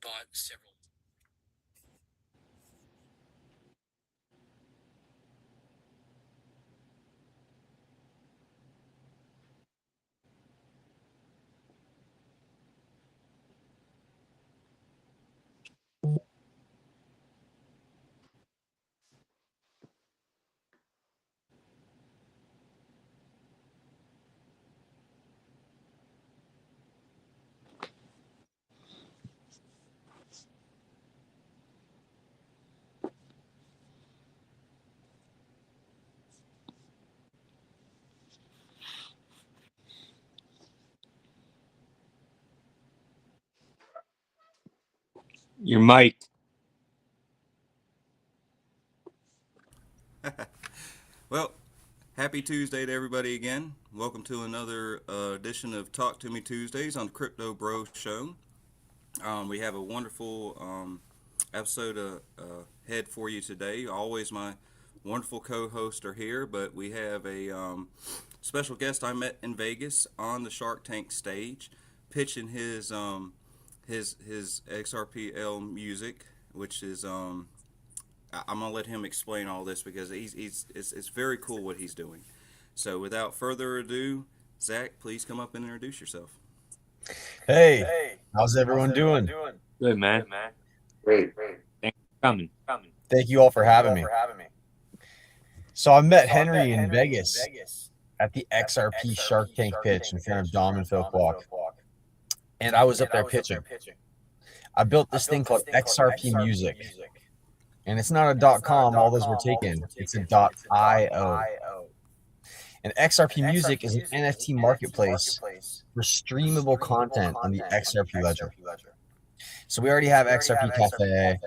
bought several. Your mic. Well, happy Tuesday to everybody again. Welcome to another edition of Talk to Me Tuesdays on the Crypto Bro Show. We have a wonderful episode ahead for you today. Always my wonderful co-hosts are here, but we have a special guest I met in Vegas on the Shark Tank stage, pitching his XRPL music, which is I'm gonna let him explain all this because it's very cool what he's doing. So without further ado, Zach, please come up and introduce yourself. Hey, how's everyone doing? Good, man. Great. Thanks for coming. Thank you all for having me. So I met Henry in Vegas at the XRP Shark Tank pitch in front of Dom and Phil Kwok. And I was up there pitching. I built this thing called XRP Music. And it's not a .com, all those were taken. It's a .io. And XRP Music is an NFT marketplace for streamable content on the XRP ledger. So we already have XRP Cafe.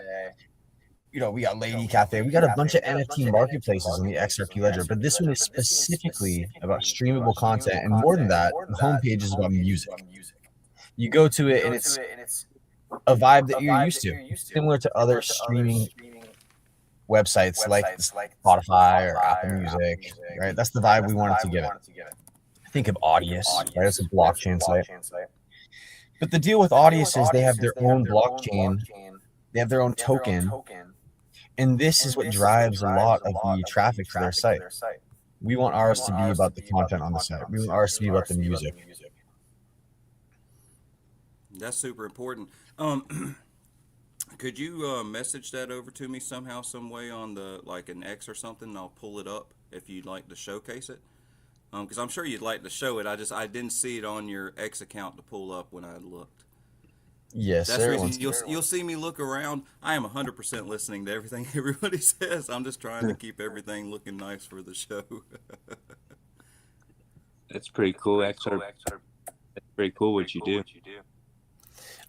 You know, we got Lady Cafe. We got a bunch of NFT marketplaces on the XRP ledger, but this one is specifically about streamable content. And more than that, the homepage is about music. You go to it and it's a vibe that you're used to. It's similar to other streaming websites like Spotify or Apple Music, right? That's the vibe we wanted to give it. Think of Audius, right? It's a blockchain site. But the deal with Audius is they have their own blockchain, they have their own token, and this is what drives a lot of the traffic to their site. We want ours to be about the content on the site. We want ours to be about the music. That's super important. Could you message that over to me somehow, some way on the like an X or something? And I'll pull it up if you'd like to showcase it. Because I'm sure you'd like to show it. I didn't see it on your X account to pull up when I looked. Yes, that's the reason you'll see me look around. I am 100% listening to everything everybody says. I'm just trying to keep everything looking nice for the show. That's pretty cool, XR. That's pretty cool what you do.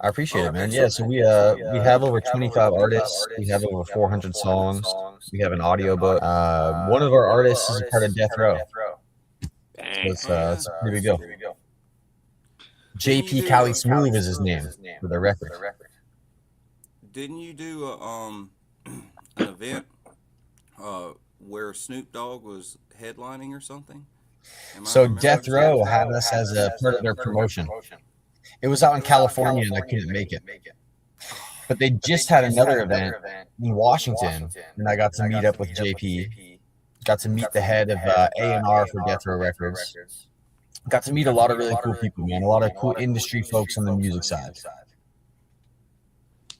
I appreciate it, man. Yeah, so we have over 25 artists. We have over 400 songs. We have an audiobook. One of our artists is a part of Death Row. It's a pretty big deal. JP Cali Smooth is his name for the record. Didn't you do an event where Snoop Dogg was headlining or something? So Death Row had us as a part of their promotion. It was out in California and I couldn't make it. But they just had another event in Washington and I got to meet up with JP. Got to meet the head of A&R for Death Row Records. Got to meet a lot of really cool people, man. A lot of cool industry folks on the music side.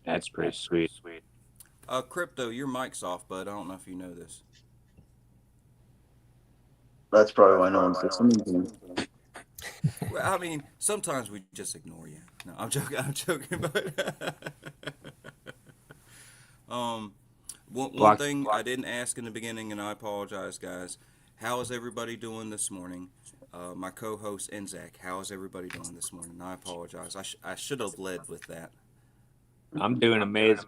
That's pretty sweet. Crypto, your mic's off, bud. I don't know if you know this. That's probably why no one's listening. Well, I mean, sometimes we just ignore you. No, I'm joking. But one thing I didn't ask in the beginning, and I apologize, guys. How is everybody doing this morning? My co-host and Zach, how is everybody doing this morning? I apologize. I should have led with that. I'm doing amazing.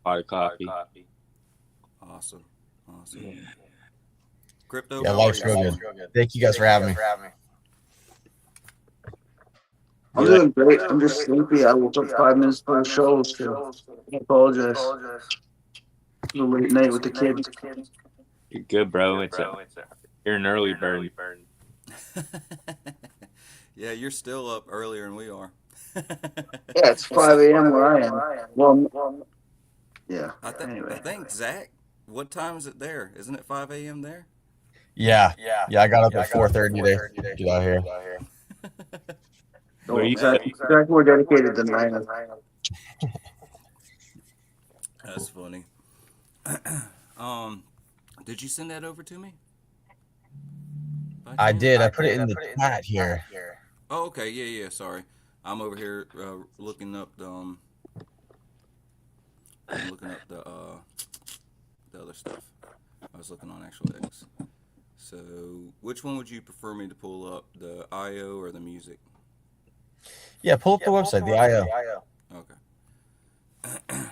Pot of coffee. Awesome. Yeah. Crypto. Yeah, life's real good. Thank you guys for having me. I'm doing great. I'm just sleepy. I woke up 5 minutes before the show, so I apologize. It's a late night with the kids. You're good, bro. You're an early bird. Yeah, you're still up earlier than we are. Yeah, it's 5 a.m. where I am. Well, yeah. I Anyway, think Zach, what time is it there? Isn't it 5 a.m. there? Yeah. I got up at 4:30 today. Get out here. Where you Zach, at? Zach more dedicated than I am. That's funny. Did you send that over to me? I did. I put it in the chat here. Oh, okay. Yeah. Sorry, I'm over here looking up the I'm looking up the other stuff. I was looking on actual X. So, which one would you prefer me to pull up, the IO or the music? Yeah, pull up the website, the IO. Okay. All right,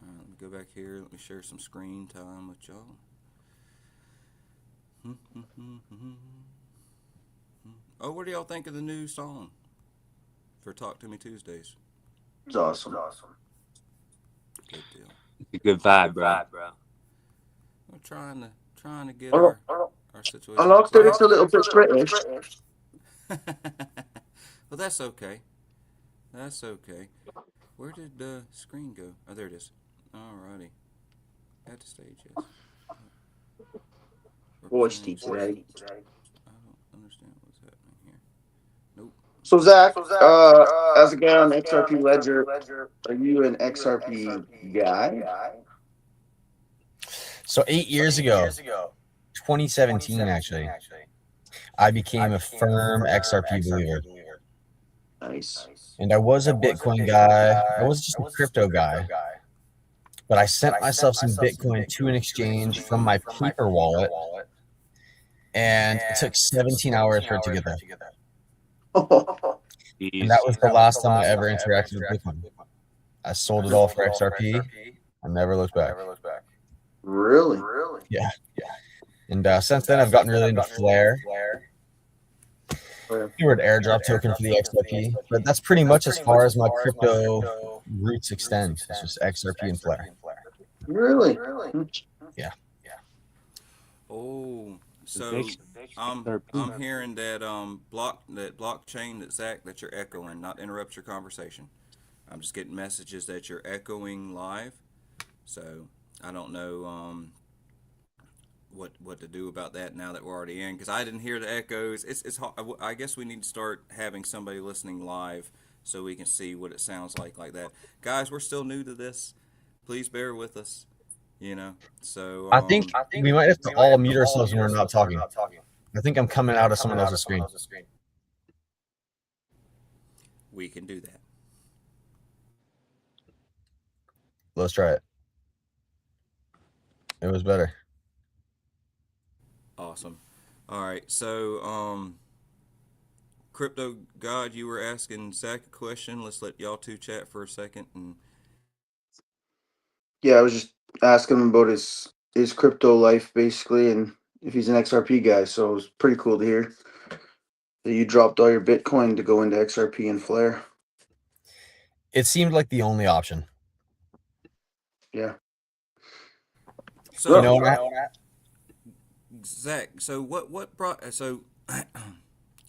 let me go back here. Let me share some screen time with y'all. Oh, what do y'all think of the new song for Talk to Me Tuesdays? It's awesome. Good deal. It's a good vibe, bro. We're trying to get Oh, our situation. I like that it's a little bit British. Well, that's okay. That's okay. Where did the screen go? Oh, there it is. Alrighty. At the stage, yes. Voicey today. I don't understand what's happening here. Nope. So Zach, as a guy on XRP Ledger, are you an XRP guy? So 8 years ago, 2017 actually, I became a firm XRP believer. Nice. And I was a Bitcoin guy. I was just a crypto guy. But I sent myself some Bitcoin to an exchange from my paper wallet. And it took 17 hours for it to get there. And that was the last time I ever interacted with Bitcoin. I sold it all for XRP. I never looked back. Really? Yeah. And since then, I've gotten really into Flare. Keyword airdrop token for the XRP. But that's pretty much as far as my crypto roots extend. It's just XRP and Flare. Really? Yeah. Oh, so I'm hearing that blockchain that Zach, that you're echoing. Not to interrupt your conversation. I'm just getting messages that you're echoing live. So I don't know what to do about that now that we're already in, because I didn't hear the echoes. It's hard. I guess we need to start having somebody listening live so we can see what it sounds like that. Guys, we're still new to this. Please bear with us. So I think we might have to all mute ourselves when we're not talking. I think I'm coming out of someone else's screen. we can do that. Let's try it. It was better. Awesome. All right. So, Crypto God, you were asking Zach a question. Let's let y'all two chat for a second. And Yeah, I was just asking him about his crypto life basically, and if he's an XRP guy. So it was pretty cool to hear that you dropped all your Bitcoin to go into XRP and Flare. It seemed like the only option. Yeah. so, Zach, so what brought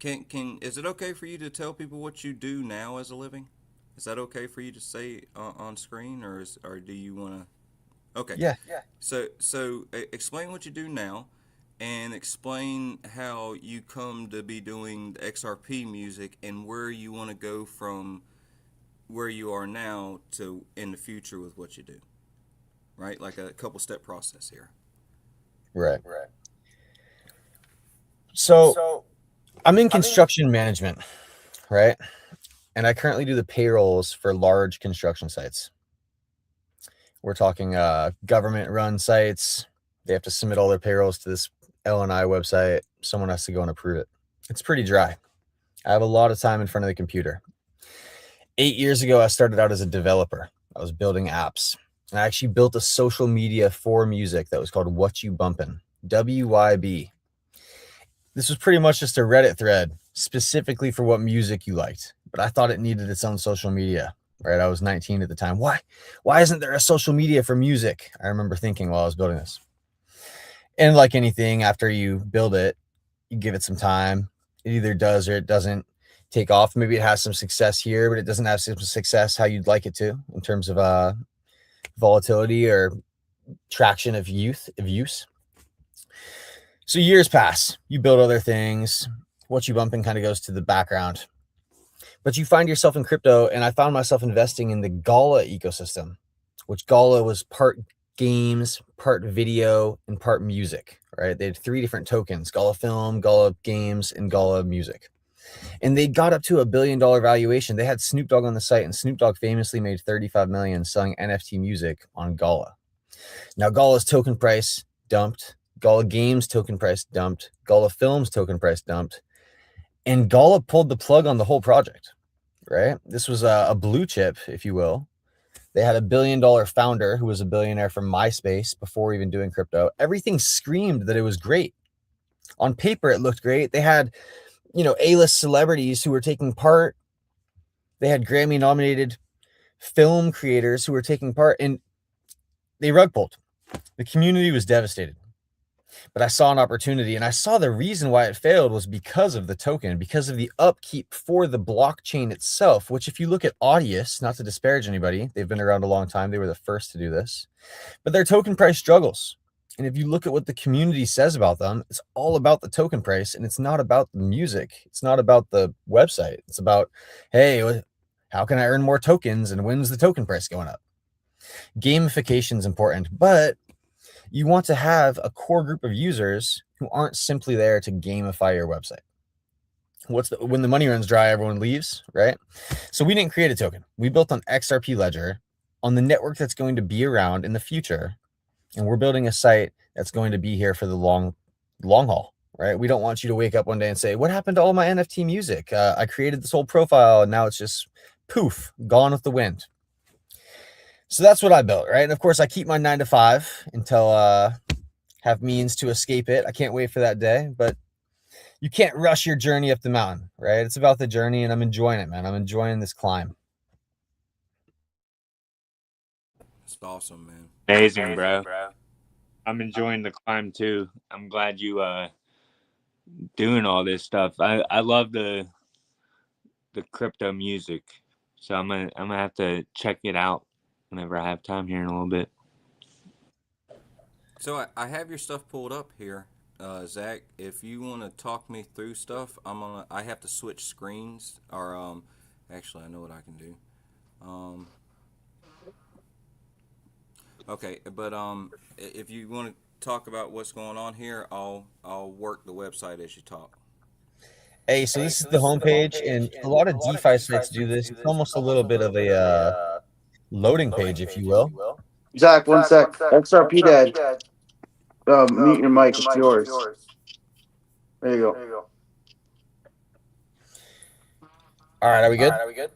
can is it okay for you to tell people what you do now as a living? Is that okay for you to say on screen, or do you want to? Okay. Yeah. So explain what you do now, and explain how you come to be doing the XRP music and where you want to go from where you are now to in the future with what you do. Right, like a couple step process here. Right. So I'm in construction management, right? And I currently do the payrolls for large construction sites. We're talking government-run sites. They have to submit all their payrolls to this L&I website. Someone has to go and approve it. It's pretty dry. I have a lot of time in front of the computer. 8 years ago, I started out as a developer. I was building apps. I actually built a social media for music that was called What You Bumpin', WYB. This was pretty much just a Reddit thread specifically for what music you liked, but I thought it needed its own social media, right? I was 19 at the time. Why isn't there a social media for music? I remember thinking while I was building this. And like anything, after you build it, you give it some time. It either does or it doesn't. take off. Maybe it has some success here, but it doesn't have some success how you'd like it to in terms of volatility or traction of use. So years pass, you build other things. What you bump in kind of goes to the background, but you find yourself in crypto. And I found myself investing in the Gala ecosystem, which Gala was part games, part video, and part music, right? They had 3 different tokens: Gala Film, Gala Games, and Gala Music. And they got up to $1 billion valuation. They had Snoop Dogg on the site, and Snoop Dogg famously made $35 million selling NFT music on Gala. Now, Gala's token price dumped. Gala Games token price dumped. Gala Films token price dumped. And Gala pulled the plug on the whole project, right? This was a blue chip, if you will. They had $1 billion founder who was a billionaire from MySpace before even doing crypto. Everything screamed that it was great. On paper, it looked great. They had, A-list celebrities who were taking part. They had Grammy-nominated film creators who were taking part, and they rug pulled. The community was devastated. But I saw an opportunity, and I saw the reason why it failed was because of the token, because of the upkeep for the blockchain itself, which if you look at Audius, not to disparage anybody, they've been around a long time. They were the first to do this, but their token price struggles. And if you look at what the community says about them, it's all about the token price, and it's not about the music. It's not about the website. It's about, hey, how can I earn more tokens, and when's the token price going up? Gamification is important, but you want to have a core group of users who aren't simply there to gamify your website. When the money runs dry, everyone leaves, right? So we didn't create a token. We built on XRP Ledger on the network that's going to be around in the future. And we're building a site that's going to be here for the long haul, right? We don't want you to wake up one day and say, what happened to all my NFT music? I created this whole profile and now it's just poof, gone with the wind. So that's what I built, right? And of course, I keep my 9 to 5 until have means to escape it. I can't wait for that day, but you can't rush your journey up the mountain, right? It's about the journey, and I'm enjoying it, man. I'm enjoying this climb. It's awesome, man. Amazing, bro. I'm enjoying the climb too. I'm glad you doing all this stuff. I love the crypto music, so I'm gonna have to check it out whenever I have time here in a little bit. So I have your stuff pulled up here, Zach. If you want to talk me through stuff, I have to switch screens, or actually I know what I can do. Okay, but if you want to talk about what's going on here, I'll work the website as you talk. Hey, so this is the homepage, and a lot of DeFi sites do this. It's almost a little bit of a loading page, if you will. Zach, one sec. XRP Dad. Mute your mic. It's yours. There you go. All right, are we good?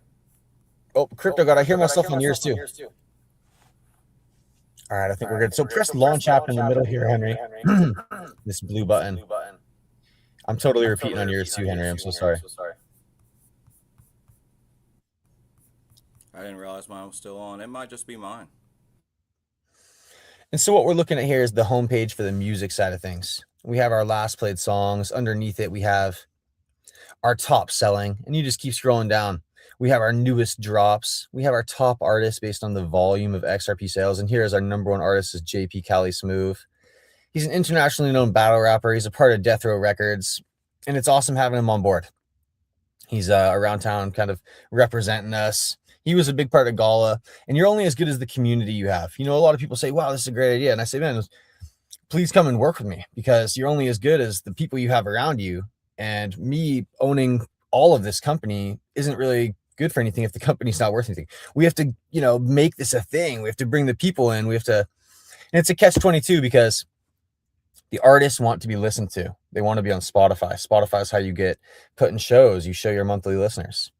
Oh, Crypto God, I hear myself on yours too. All right, I think we're good. So press launch app in the middle here, Henry. This blue button. I'm totally repeating on yours too, Henry. I'm so sorry. I didn't realize mine was still on. It might just be mine. And so what we're looking at here is the homepage for the music side of things. We have our last played songs. Underneath it, we have our top selling, and you just keep scrolling down. We have our newest drops. We have our top artists based on the volume of XRP sales. And here is our number 1 artist is JP Cali Smooth. He's an internationally known battle rapper. He's a part of Death Row Records, and it's awesome having him on board. He's around town kind of representing us. He was a big part of Gala, and you're only as good as the community you have. A lot of people say, wow, this is a great idea. And I say, man, please come and work with me, because you're only as good as the people you have around you. And me owning all of this company isn't really good for anything if the company's not worth anything. We have to, make this a thing. We have to bring the people in. And it's a catch-22 because the artists want to be listened to. They want to be on Spotify. Spotify is how you get put in shows. You show your monthly listeners.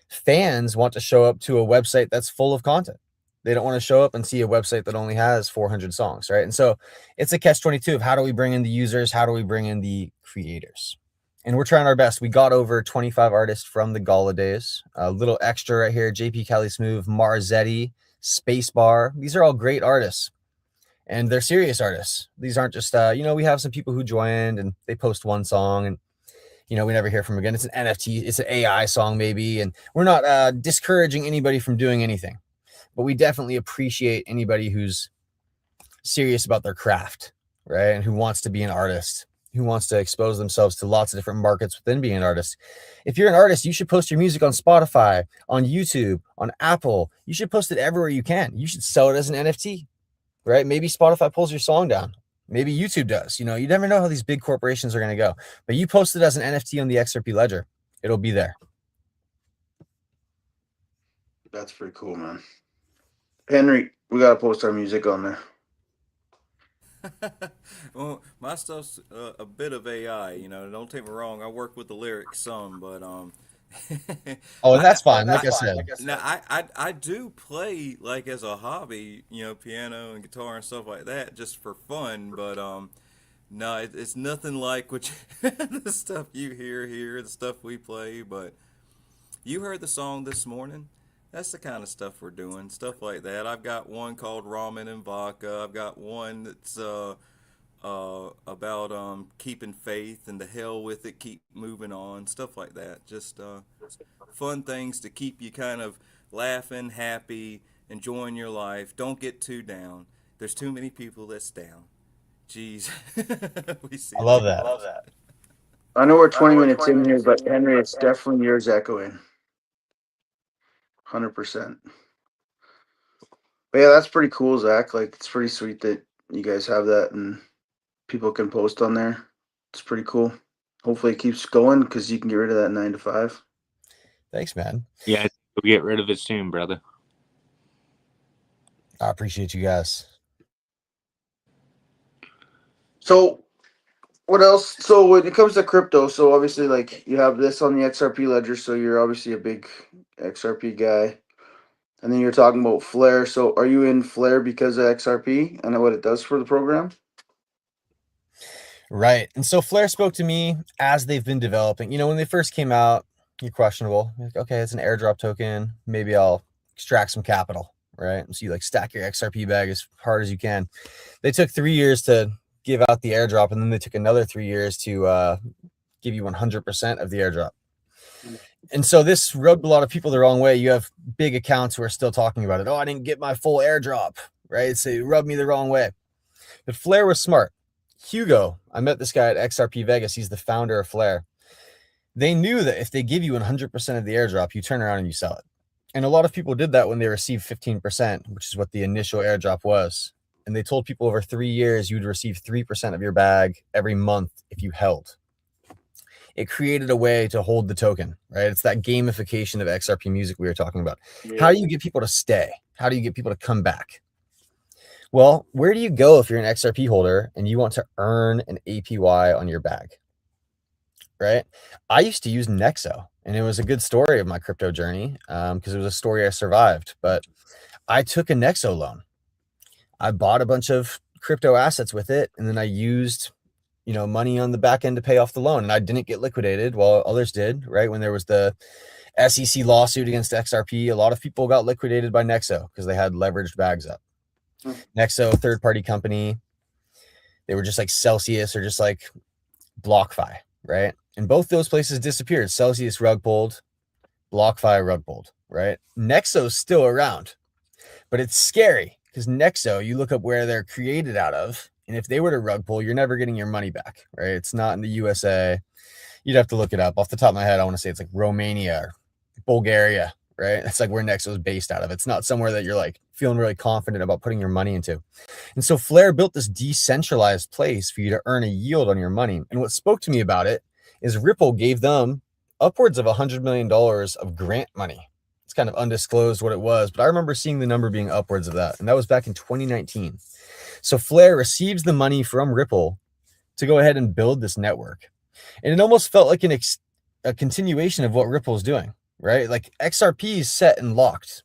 Fans want to show up to a website that's full of content. They don't want to show up and see a website that only has 400 songs, right? And so it's a catch-22 of how do we bring in the users? How do we bring in the creators? And we're trying our best. We got over 25 artists from the Gala days. A little extra right here, JP Cali Smooth, Marzetti, Spacebar. These are all great artists. And they're serious artists. These aren't just, we have some people who joined and they post one song. And we never hear from again. It's an NFT, it's an AI song maybe, and we're not discouraging anybody from doing anything, but we definitely appreciate anybody who's serious about their craft, right? And who wants to be an artist, who wants to expose themselves to lots of different markets within being an artist. If you're an artist, you should post your music on Spotify, on YouTube, on Apple. You should post it everywhere you can. You should sell it as an NFT, right? Maybe Spotify pulls your song down. Maybe YouTube does. You never know how these big corporations are going to go. But you post it as an NFT on the XRP ledger, it'll be there. That's pretty cool, man. Henry, we gotta post our music on there. Well, my stuff's a bit of AI. Don't take me wrong. I work with the lyrics some, but Oh, and that's fine. I, Like I said, now I do play like as a hobby, piano and guitar and stuff like that, just for fun. But no, it's nothing like the stuff you hear here, the stuff we play. But you heard the song this morning. That's the kind of stuff we're doing, stuff like that. I've got one called Ramen and Vodka. I've got one that's about keeping faith and the hell with it, keep moving on, stuff like that. Just fun things to keep you kind of laughing, happy, enjoying your life. Don't get too down. There's too many people that's down. Jeez, we see. I love that. I know we're 20 minutes in here, but Henry, it's definitely yours echoing. 100%. But yeah, that's pretty cool, Zach. Like, it's pretty sweet that you guys have that and people can post on there. It's pretty cool. Hopefully it keeps going because you can get rid of that 9 to 5. Thanks, man. Yeah, we'll get rid of it soon, brother. I appreciate you guys. So what else? So when it comes to crypto, so obviously like you have this on the XRP ledger, so you're obviously a big XRP guy. And then you're talking about Flare. So are you in Flare because of XRP and what it does for the program? Right. And so Flare spoke to me as they've been developing. When they first came out, you're questionable. You're like, okay, it's an airdrop token. Maybe I'll extract some capital, right? And so you stack your XRP bag as hard as you can. They took 3 years to give out the airdrop, and then they took another 3 years to give you 100% of the airdrop. And so this rubbed a lot of people the wrong way. You have big accounts who are still talking about it. Oh, I didn't get my full airdrop, right? So it rubbed me the wrong way. But Flare was smart. Hugo, I met this guy at XRP Vegas. He's the founder of Flare. They knew that if they give you 100% of the airdrop, you turn around and you sell it. And a lot of people did that when they received 15%, which is what the initial airdrop was. And they told people over 3 years, you would receive 3% of your bag every month if you held. It created a way to hold the token, right? It's that gamification of XRP music we were talking about. Yeah. How do you get people to stay? How do you get people to come back? Well, where do you go if you're an XRP holder and you want to earn an APY on your bag, right? I used to use Nexo, and it was a good story of my crypto journey because it was a story I survived. But I took a Nexo loan. I bought a bunch of crypto assets with it, and then I used money on the back end to pay off the loan. And I didn't get liquidated while others did, right? When there was the SEC lawsuit against XRP, a lot of people got liquidated by Nexo because they had leveraged bags up. Nexo, third-party company. They were just like Celsius or just like BlockFi, right? And both those places disappeared. Celsius rug pulled, BlockFi rug pulled, right? Nexo's still around, but it's scary because Nexo, you look up where they're created out of, and if they were to rug pull, you're never getting your money back, right? It's not in the USA. You'd have to look it up. Off the top of my head, I want to say it's like Romania or Bulgaria, right? It's like where Nexo is based out of. It's not somewhere that you're like feeling really confident about putting your money into. And so Flare built this decentralized place for you to earn a yield on your money. And what spoke to me about it is Ripple gave them upwards of $100 million of grant money. It's kind of undisclosed what it was, but I remember seeing the number being upwards of that. And that was back in 2019. So Flare receives the money from Ripple to go ahead and build this network. And it almost felt like a continuation of what Ripple is doing, right? Like XRP is set and locked.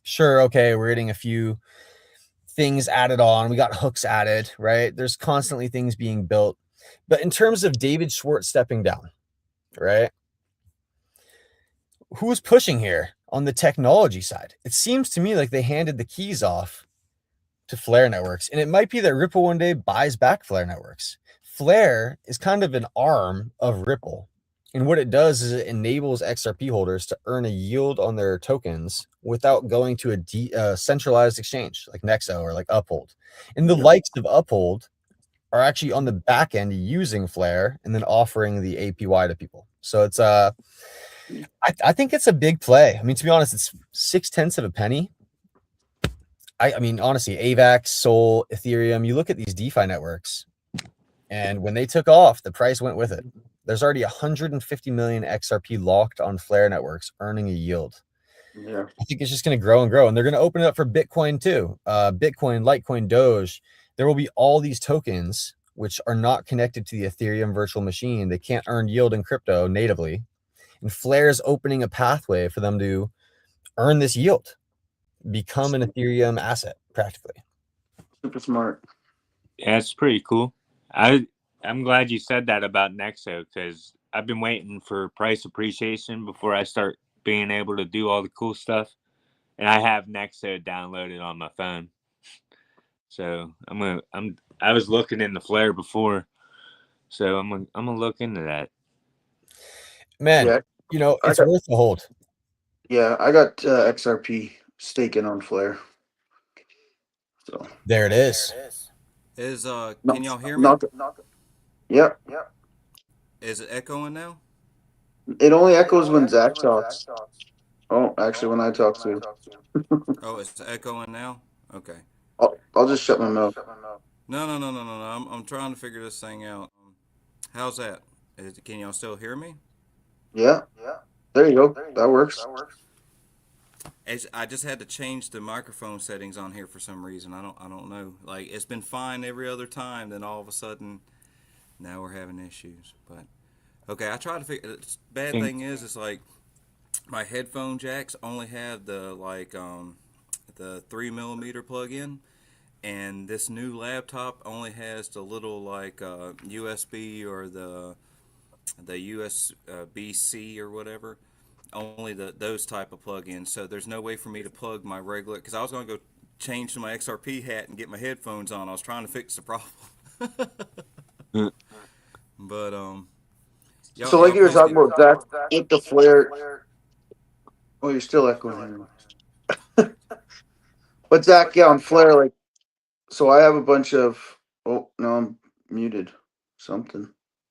Sure, okay, we're getting a few things added on. We got hooks added, right? There's constantly things being built. But in terms of David Schwartz stepping down, right? Who's pushing here on the technology side? It seems to me like they handed the keys off to Flare Networks. And it might be that Ripple one day buys back Flare Networks. Flare is kind of an arm of Ripple. And what it does is it enables XRP holders to earn a yield on their tokens without going to a centralized exchange like Nexo or like Uphold. And the likes of Uphold are actually on the back end using Flare and then offering the APY to people. So it's I think it's a big play. I mean, to be honest, it's 0.6 of a penny. I mean, honestly, AVAX, Sol, Ethereum, you look at these DeFi networks, and when they took off, the price went with it. There's already 150 million XRP locked on Flare networks, earning a yield. Yeah. I think it's just going to grow and grow, and they're going to open it up for Bitcoin too. Bitcoin, Litecoin, Doge. There will be all these tokens which are not connected to the Ethereum virtual machine. They can't earn yield in crypto natively, and Flare is opening a pathway for them to earn this yield, become an Ethereum asset practically. Super smart. Yeah, it's pretty cool. I'm glad you said that about Nexo because I've been waiting for price appreciation before I start being able to do all the cool stuff. And I have Nexo downloaded on my phone. So I was looking in the Flare before. So I'm gonna look into that. Man, Yeah. it's worth the hold. Yeah, I got XRP staking on Flare. So There it is. Is not, can y'all hear me? not Yep. Is it echoing now? It only echoes when Zach talks. Oh, actually, when I talk to, Oh, it's echoing now. Okay. I'll just shut my mouth. No. I'm trying to figure this thing out. How's that? Can y'all still hear me? Yeah. There you go. That works. I just had to change the microphone settings on here for some reason. I don't know. Like it's been fine every other time, then all of a sudden now we're having issues. But okay, I try to figure. Bad Think- thing is, it's like my headphone jacks only have the 3 millimeter plug-in, and this new laptop only has the little USB or the USB C or whatever. Only those type of plug-ins. So there's no way for me to plug my regular. Because I was going to go change to my XRP hat and get my headphones on. I was trying to fix the problem. But So, like y'all you were talking posted. about Zach with the Flare. Oh, you're still echoing. But Zach, yeah, on Flare, like, so I have a bunch of. Oh no, I'm muted. Something.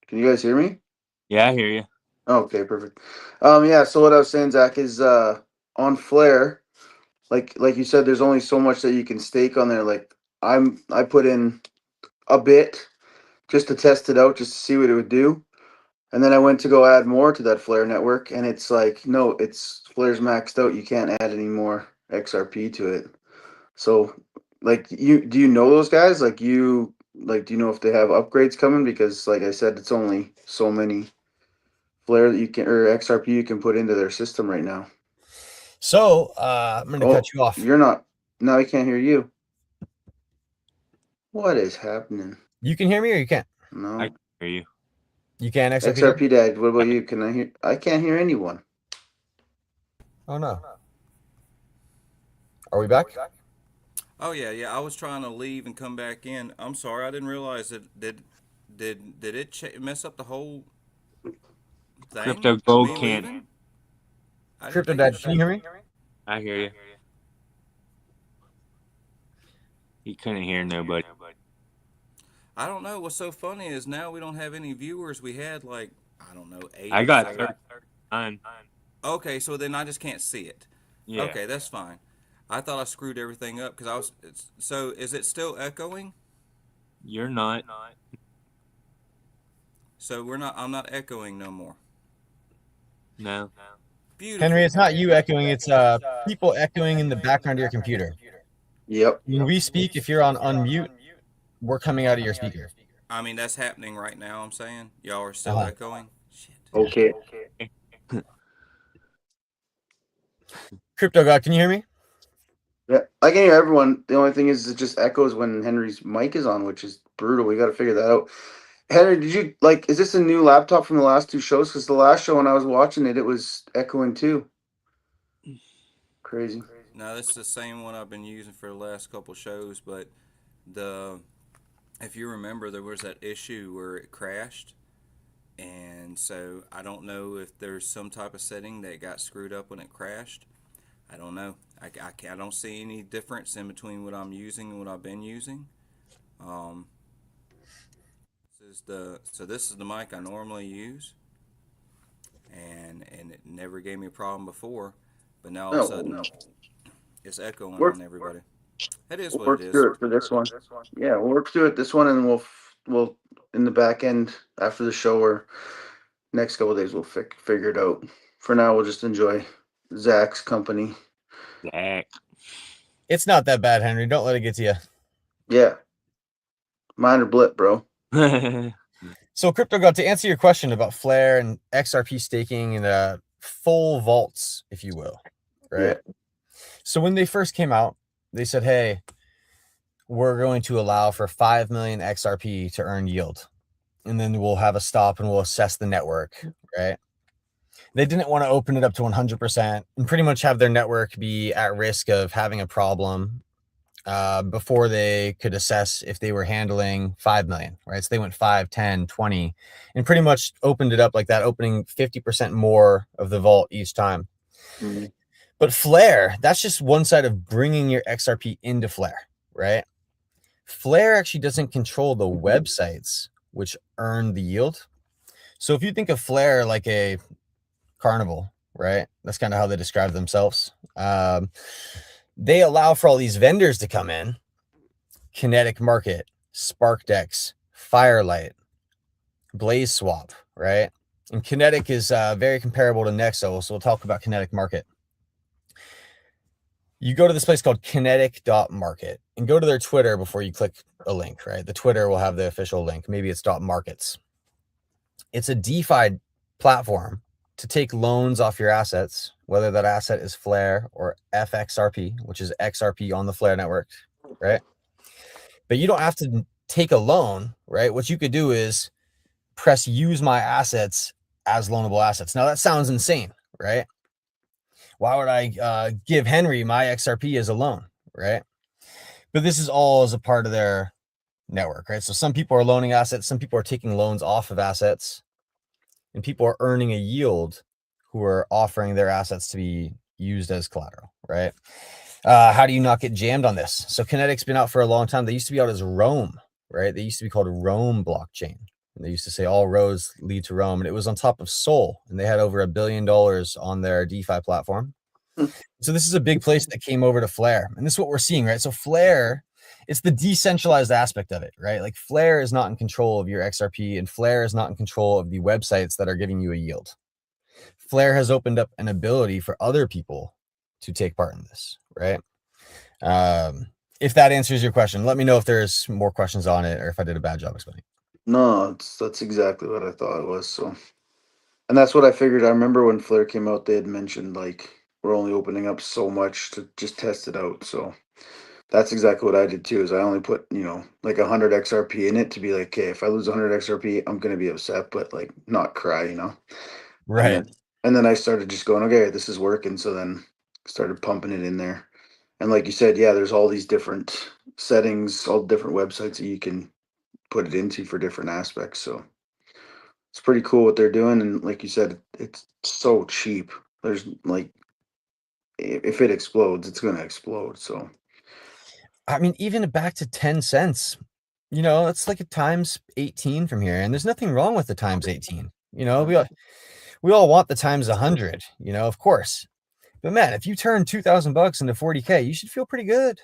Can you guys hear me? Yeah, I hear you. Okay, perfect. Yeah. So what I was saying, Zach, is on Flare, like you said, there's only so much that you can stake on there. Like I put in a bit just to test it out, just to see what it would do. And then I went to go add more to that Flare network, and it's like, no, it's Flare's maxed out. You can't add any more XRP to it. So, like, do you know those guys? Do you know if they have upgrades coming? Because, like I said, it's only so many Flare that you can or XRP you can put into their system right now. So I'm going to cut you off. You're not. Now I can't hear you. What is happening? You can hear me or you can't? No. I can hear you. You can XRP? XRP Dad, what about you? Can I hear? I can't hear anyone. Oh no. Are we back? Oh yeah. I was trying to leave and come back in. I'm sorry. I didn't realize that. Did it mess up the whole thing? Crypto Gold Me can't. leaving? I didn't Crypto think Dad, it can you hear me? I hear you. He couldn't hear nobody. I don't know. What's so funny is now we don't have any viewers. We had like I don't know 8 I or got so. 39. Okay, so then I just can't see it. Yeah. Okay, that's fine. I thought I screwed everything up because I was. So is it still echoing? You're not. So we're not. I'm not echoing no more. No. Beautiful. Henry, it's not you echoing, it's people echoing in the background of your computer. Yep. When we speak, if you're on unmute, we're coming out of your speaker. I mean that's happening right now. I'm saying y'all are still Uh-huh. echoing. Shit. Okay. Crypto God, can you hear me? Yeah, I can hear everyone. The only thing is, it just echoes when Henry's mic is on, which is brutal. We got to figure that out. Henry, did you like? Is this a new laptop from the last two shows? Because the last show when I was watching it, it was echoing too. Crazy. No, this is the same one I've been using for the last couple shows, but the if you remember, there was that issue where it crashed, and so I don't know if there's some type of setting that got screwed up when it crashed. I don't know. I don't see any difference in between what I'm using and what I've been using. Um, this is the mic I normally use, and it never gave me a problem before, but now all of a No, sudden it's echoing work on everybody. It is we'll what it work is. through it for this one. Yeah, we'll work through it this one, and we'll in the back end after the show or next couple of days we'll figure it out. For now, we'll just enjoy Zach's company. Zach. It's not that bad, Henry. Don't let it get to you. Yeah, minor blip, bro. So, Crypto God, to answer your question about Flare and XRP staking and full vaults, if you will, right? Yeah. So when they first came out, they said, hey, we're going to allow for 5 million XRP to earn yield. And then we'll have a stop and we'll assess the network, right? They didn't want to open it up to 100% and pretty much have their network be at risk of having a problem before they could assess if they were handling 5 million, right? So they went 5, 10, 20, and pretty much opened it up like that, opening 50% more of the vault each time. Mhm. But Flare, that's just one side of bringing your XRP into Flare, right? Flare actually doesn't control the websites which earn the yield. So if you think of Flare like a carnival, right? That's kind of how they describe themselves. They allow for all these vendors to come in, Kinetic Market, SparkDex, Firelight, Blaze Swap, right? And Kinetic is very comparable to Nexo, so we'll talk about Kinetic Market. You go to this place called kinetic.market and go to their Twitter before you click a link, right? The Twitter will have the official link. Maybe it's .markets. It's a DeFi platform to take loans off your assets, whether that asset is Flare or FXRP, which is XRP on the Flare network, right? But you don't have to take a loan, right? What you could do is press use my assets as loanable assets. Now that sounds insane, right? Why would I give Henry my XRP as a loan, right? But this is all as a part of their network, right? So some people are loaning assets, some people are taking loans off of assets, and people are earning a yield who are offering their assets to be used as collateral, right? How do you not get jammed on this? So Kinetic's been out for a long time. They used to be out as Rome, right? They used to be called Rome blockchain. And they used to say all roads lead to Rome. And it was on top of Sol. And they had over $1 billion on their DeFi platform. So this is a big place that came over to Flare. And this is what we're seeing, right? So Flare, it's the decentralized aspect of it, right? Like Flare is not in control of your XRP and Flare is not in control of the websites that are giving you a yield. Flare has opened up an ability for other people to take part in this, right? If that answers your question, let me know if there's more questions on it or if I did a bad job explaining. No, that's exactly what I thought it was. So, and that's what I figured. I remember when Flare came out, they had mentioned like we're only opening up so much to just test it out. So that's exactly what I did too. Is I only put like 100 XRP in it to be like, okay, if I lose 100 XRP, I'm gonna be upset, but like not cry. And Right. then I started just going, okay, this is working. So then started pumping it in there. And like you said, yeah, there's all these different settings, all different websites that you can put it into for different aspects. So it's pretty cool what they're doing. And like you said, it's so cheap. There's like, if it explodes, it's going to explode. So, I mean, even back to 10 cents, it's like a times 18 from here. And there's nothing wrong with the times 18. We all want the times 100, of course. But man, if you turn $2,000 into 40K, you should feel pretty good.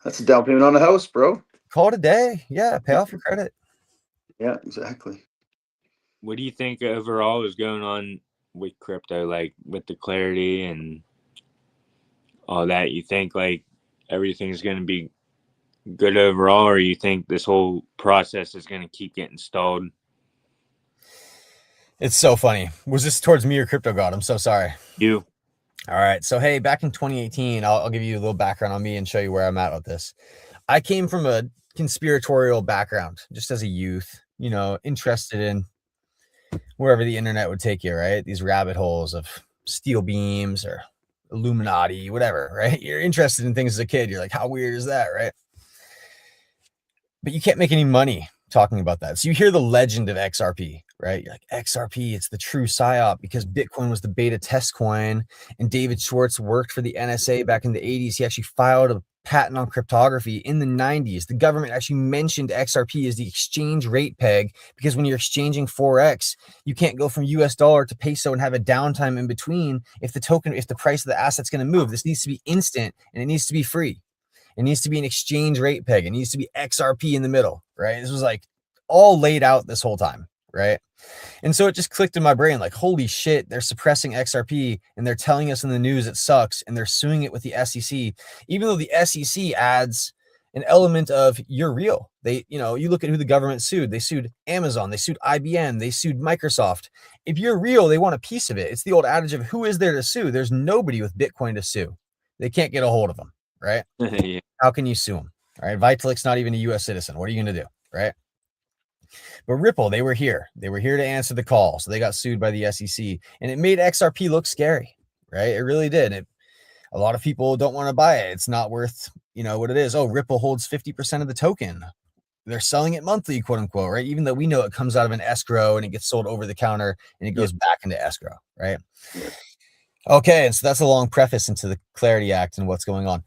that's a down payment on a house, bro. Call it a day. Yeah. Pay off your credit. Yeah, exactly. What do you think overall is going on with crypto, like with the clarity and all that? You think like everything's going to be good overall, or you think this whole process is going to keep getting stalled? It's so funny. Was this towards me or Crypto God? I'm so sorry. You. All right. So, hey, back in 2018, I'll give you a little background on me and show you where I'm at with this. I came from a conspiratorial background just as a youth, interested in wherever the internet would take you, right? These rabbit holes of steel beams or Illuminati, whatever, right? You're interested in things as a kid. You're like, how weird is that, right? but you can't make any money talking about that. So you hear the legend of XRP, right? You're like, XRP, it's the true psyop because Bitcoin was the beta test coin. And David Schwartz worked for the NSA back in the 80s. He actually filed a patent on cryptography in the 90s. The government actually mentioned XRP as the exchange rate peg because when you're exchanging Forex, you can't go from US dollar to peso and have a downtime in between if the price of the asset's going to move. This needs to be instant and it needs to be free. It needs to be an exchange rate peg. It needs to be XRP in the middle, right? This was like all laid out this whole time, right? And so it just clicked in my brain like, holy shit, they're suppressing XRP and they're telling us in the news it sucks and they're suing it with the SEC, even though the SEC adds an element of you're real. They, you look at who the government sued. They sued Amazon. They sued IBM. They sued Microsoft. If you're real, they want a piece of it. It's the old adage of who is there to sue? There's nobody with Bitcoin to sue. They can't get a hold of them, right? Yeah. How can you sue them? All right. Vitalik's not even a US citizen. What are you going to do? Right. But Ripple, they were here. They were here to answer the call. So they got sued by the SEC and it made XRP look scary. Right. It really did. A lot of people don't want to buy it. It's not worth, what it is. Oh, Ripple holds 50% of the token. They're selling it monthly, quote unquote, right? Even though we know it comes out of an escrow and it gets sold over the counter and it goes back into escrow, right? Yeah. Okay. And so that's a long preface into the Clarity Act and what's going on.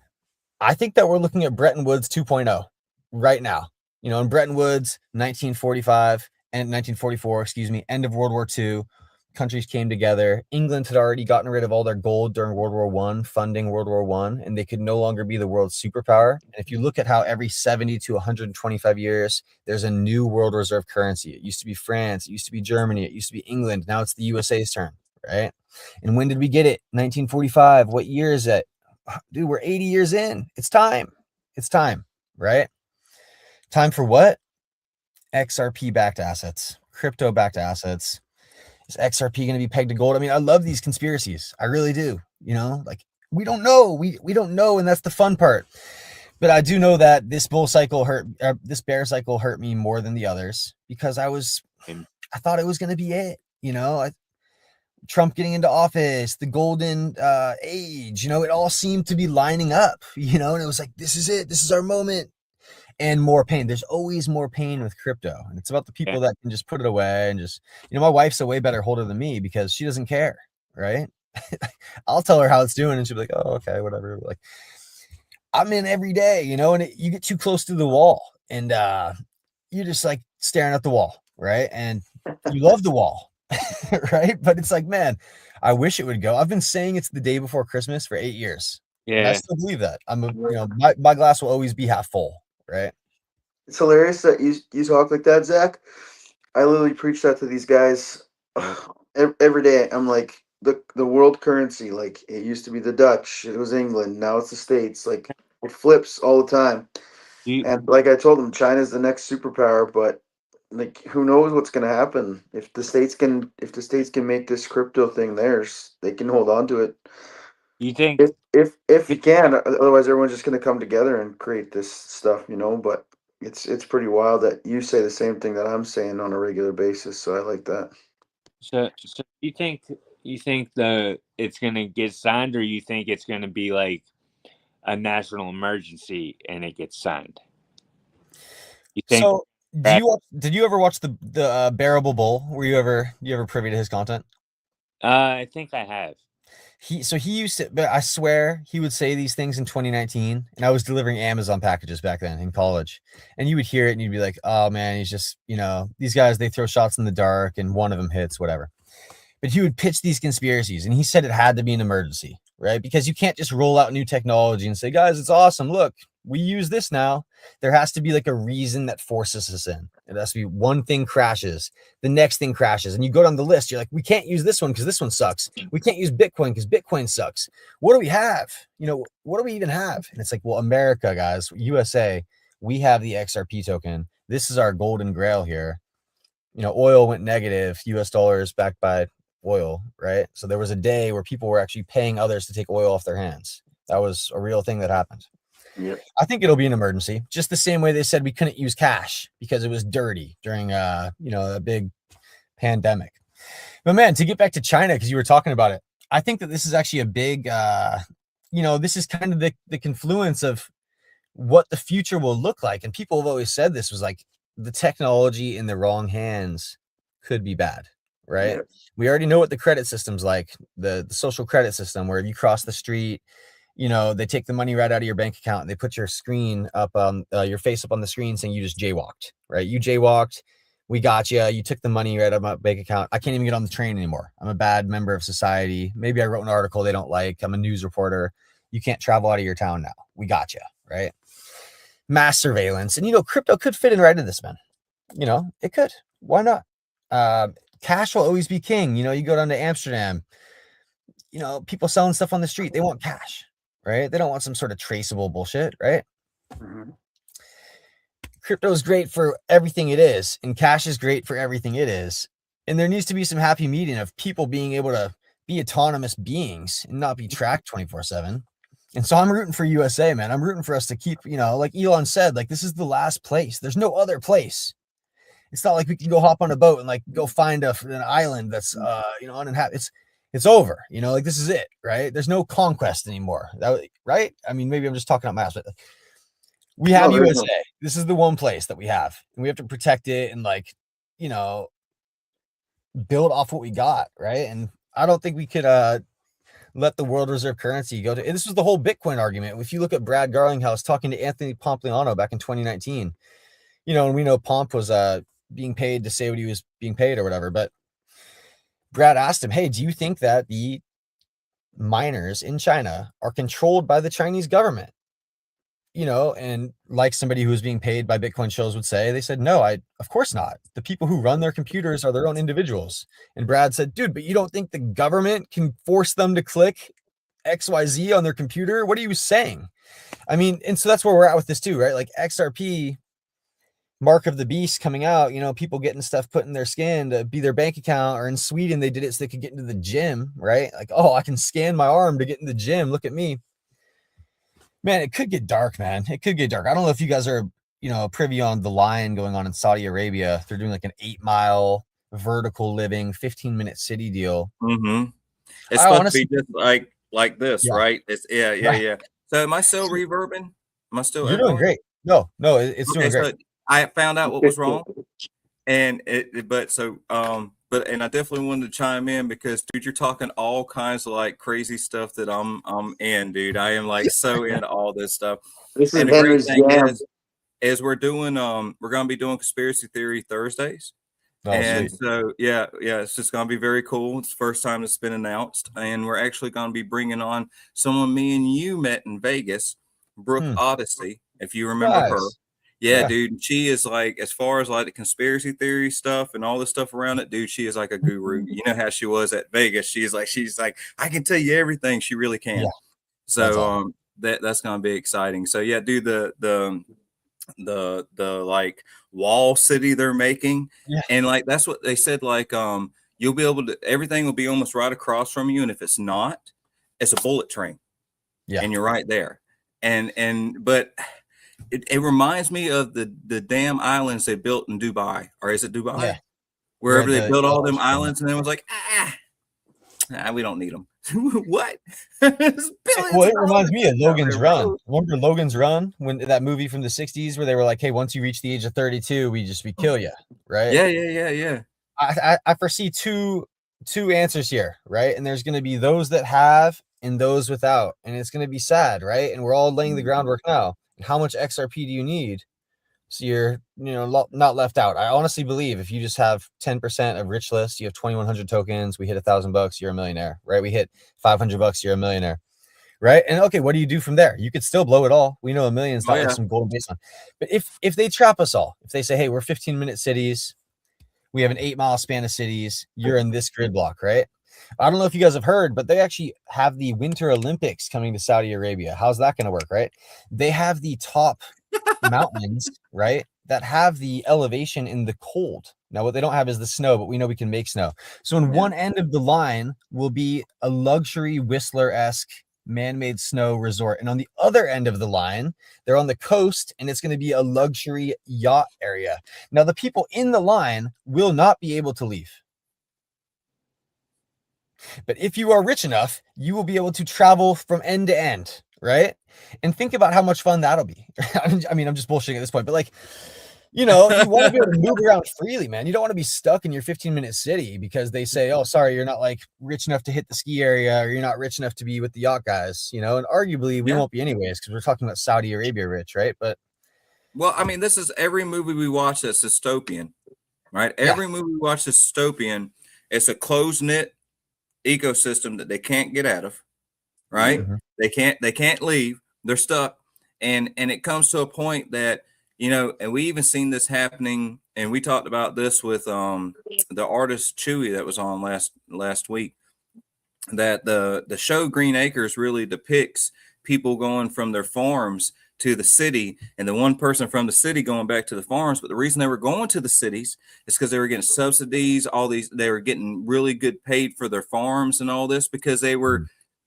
I think that we're looking at Bretton Woods 2.0 right now. In Bretton Woods, 1945 and 1944, end of World War II, countries came together. England had already gotten rid of all their gold during World War I, funding World War I, and they could no longer be the world's superpower. And if you look at how every 70 to 125 years, there's a new world reserve currency. It used to be France, it used to be Germany, it used to be England. Now it's the USA's turn, right? And when did we get it? 1945. What year is it? Dude, we're 80 years in. It's time. It's time, right? Time for what? XRP backed assets, crypto backed assets. Is XRP going to be pegged to gold? I mean, I love these conspiracies. I really do. Like we don't know. We don't know. And that's the fun part. But I do know that this bear cycle hurt me more than the others because I thought it was going to be it. Trump getting into office, the golden age, it all seemed to be lining up, and it was like, this is it. This is our moment. And more pain. There's always more pain with crypto. And it's about the people that can just put it away and just, my wife's a way better holder than me because she doesn't care. Right. I'll tell her how it's doing and she'll be like, oh, okay, whatever. Like I'm in every day, and you get too close to the wall and you're just like staring at the wall. Right. And you love the wall. Right. But it's like, man, I wish it would go. I've been saying it's the day before Christmas for 8 years. Yeah. And I still believe that. My glass will always be half full. Right. It's hilarious that you talk like that, Zach. I literally preach that to these guys every day. I'm like, the world currency, like it used to be the Dutch, it was England, now it's the States. Like it flips all the time. And like I told them, China's the next superpower, but like who knows what's gonna happen if the states can make this crypto thing theirs, they can hold on to it. You think if you can, otherwise everyone's just gonna come together and create this stuff, But it's pretty wild that you say the same thing that I'm saying on a regular basis. So I like that. so? You think it's gonna get signed, or you think it's gonna be like a national emergency and it gets signed? You think? So did you ever watch the Bearable Bull? Were you ever privy to his content? I think I have. He used to, but I swear he would say these things in 2019, and I was delivering Amazon packages back then in college, and you would hear it and you'd be like, oh man, he's just, these guys, they throw shots in the dark and one of them hits, whatever. But he would pitch these conspiracies and he said it had to be an emergency, right? Because you can't just roll out new technology and say, guys, it's awesome. Look, we use this now. There has to be like a reason that forces us in. It has to be one thing crashes, the next thing crashes. And you go down the list. You're like, we can't use this one because this one sucks. We can't use Bitcoin because Bitcoin sucks. What do we have? What do we even have? And it's like, well, America, guys, USA, we have the XRP token. This is our golden grail here. Oil went negative, US dollars backed by oil, right? So there was a day where people were actually paying others to take oil off their hands. That was a real thing that happened. Yep. I think it'll be an emergency, just the same way they said we couldn't use cash because it was dirty during a big pandemic. But man, to get back to China, because you were talking about it, I think that this is actually a big, this is kind of the confluence of what the future will look like. And people have always said this was like the technology in the wrong hands could be bad, right? Yeah. We already know what the credit system's like, the social credit system, where if you cross the street, you know, they take the money right out of your bank account and they put your screen up on your face up on the screen saying you just jaywalked, right? You jaywalked. We got you. You took the money right out of my bank account. I can't even get on the train anymore. I'm a bad member of society. Maybe I wrote an article they don't like. I'm a news reporter. You can't travel out of your town now. We got you, right? Mass surveillance. And, you know, crypto could fit in right into this, man. You know, it could. Why not? Cash will always be king. You know, you go down to Amsterdam, you know, people selling stuff on the street, they want cash, right? They don't want some sort of traceable bullshit, right? Mhm. Crypto is great for everything it is, and cash is great for everything it is. And there needs to be some happy medium of people being able to be autonomous beings and not be tracked 24/7. And so I'm rooting for USA, man. I'm rooting for us to keep, you know, like Elon said, like this is the last place. There's no other place. It's not like we can go hop on a boat and like go find an island that's you know, uninhabited. It's over, you know, like this is it, right? There's no conquest anymore. Right? I mean, maybe I'm just talking out my ass, but we have No, there's USA. no. This is the one place that we have, and we have to protect it and like, you know, build off what we got, right? And I don't think we could let the world reserve currency go to. And this was the whole Bitcoin argument. If you look at Brad Garlinghouse talking to Anthony Pompliano back in 2019, you know, and we know Pomp was being paid to say what he was being paid or whatever, but Brad asked him, hey, do you think that the miners in China are controlled by the Chinese government? You know, and like somebody who was being paid by Bitcoin shows would say, they said, no, of course not. The people who run their computers are their own individuals. And Brad said, dude, but you don't think the government can force them to click XYZ on their computer? What are you saying? I mean, and so that's where we're at with this too, right? Like XRP, mark of the beast coming out, you know, people getting stuff put in their skin to be their bank account, or in Sweden, they did it so they could get into the gym, right? Like, oh, I can scan my arm to get in the gym. Look at me. Man, it could get dark, man. It could get dark. I don't know if you guys are, you know, privy on the line going on in Saudi Arabia. They're doing like an 8-mile vertical living, 15-minute city deal. Mm-hmm. It's I supposed honestly, to be just like this, yeah, right? It's right. yeah. So am I still reverbing? Am I still You're doing echoing? great. No, it's Okay, doing great. so I found out what was wrong, and and I definitely wanted to chime in because, dude, you're talking all kinds of like crazy stuff that I'm in, dude. I am like so into all this stuff. This is And the great Henry's thing jam. is we're gonna be doing conspiracy theory Thursdays. Oh, And sweet. so, yeah, it's just going to be very cool. It's the first time it's been announced. And we're actually going to be bringing on someone me and you met in Vegas, Brooke Odyssey, if you remember her. Nice. Yeah, Yeah. dude, she is like, as far as like the conspiracy theory stuff and all the stuff around it, dude, she is like a guru. You know how she was at Vegas. She's like, I can tell you everything. She really Yeah. can. That's So, awesome. that's going to be exciting. So, yeah, dude, the like wall city they're making, Yeah. and like that's what they said, like you'll be able to, everything will be almost right across from you, and if it's not, it's a bullet train. Yeah. And you're right there. But it reminds me of the damn islands they built in Dubai, or is it Dubai, Yeah. wherever they built all them Yeah. islands, and it was like, we don't need them. What? Billions Well, of it reminds me of dollars out Logan's there, Run. bro. Remember Logan's Run, when that movie from the 60s where they were like, hey, once you reach the age of 32, we kill you, right? Yeah. I foresee two answers here, right? And there's going to be those that have and those without, and it's going to be sad, right? And we're all laying the groundwork now. And how much XRP do you need so you're, you know, not left out? I honestly believe if you just have 10% of rich list, you have 2,100 tokens. We hit $1,000, you're a millionaire, right? We hit $500, you're a millionaire, right? And okay, what do you do from there? You could still blow it all. We know a million's Oh not like yeah. some golden baseline. But if they trap us all, if they say, hey, we're 15-minute cities, we have an 8-mile span of cities, you're in this grid block, right? I don't know if you guys have heard, but they actually have the Winter Olympics coming to Saudi Arabia. How's that going to work, right? They have the top mountains, right, that have the elevation in the cold. Now, what they don't have is the snow, but we know we can make snow. So in one end of the line will be a luxury Whistler-esque man-made snow resort. And on the other end of the line, they're on the coast, and it's going to be a luxury yacht area. Now, the people in the line will not be able to leave. But if you are rich enough, you will be able to travel from end to end right? And think about how much fun that'll be. I mean, I'm just bullshitting at this point, but like, you know, you want to be able to move around freely, man. You don't want to be stuck in your 15-minute city because they say, oh, sorry, you're not like rich enough to hit the ski area, or you're not rich enough to be with the yacht guys, you know, and arguably we won't be anyways, because we're talking about Saudi Arabia rich, right? But well, I mean, this is every movie we watch that's dystopian, right? Every movie we watch that's dystopian, it's a closed knit ecosystem that they can't get out of, right? Mhm. They can't leave. They're stuck. And it comes to a point that, you know, and we even seen this happening, and we talked about this with the artist Chewy that was on last week, that the show Green Acres really depicts people going from their farms to the city, and the one person from the city going back to the farms. But the reason they were going to the cities is because they were getting subsidies, all these, they were getting really good paid for their farms and all this, because they were,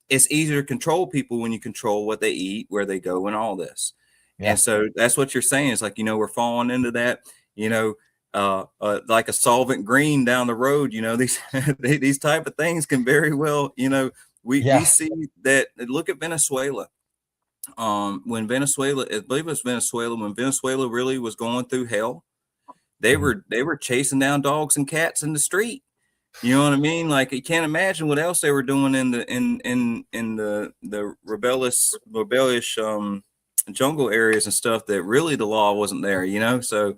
it's easier to control people when you control what they eat, where they go, and all this. Yeah. And so that's what you're saying. It's like, you know, we're falling into that, you know, like a solvent green down the road, you know, these these type of things can very well, you know, we see that. Look at Venezuela. When Venezuela, I believe it was Venezuela, when Venezuela really was going through hell, they were chasing down dogs and cats in the street. You know what I mean? Like, you can't imagine what else they were doing in the rebellious jungle areas and stuff, that really the law wasn't there, you know. So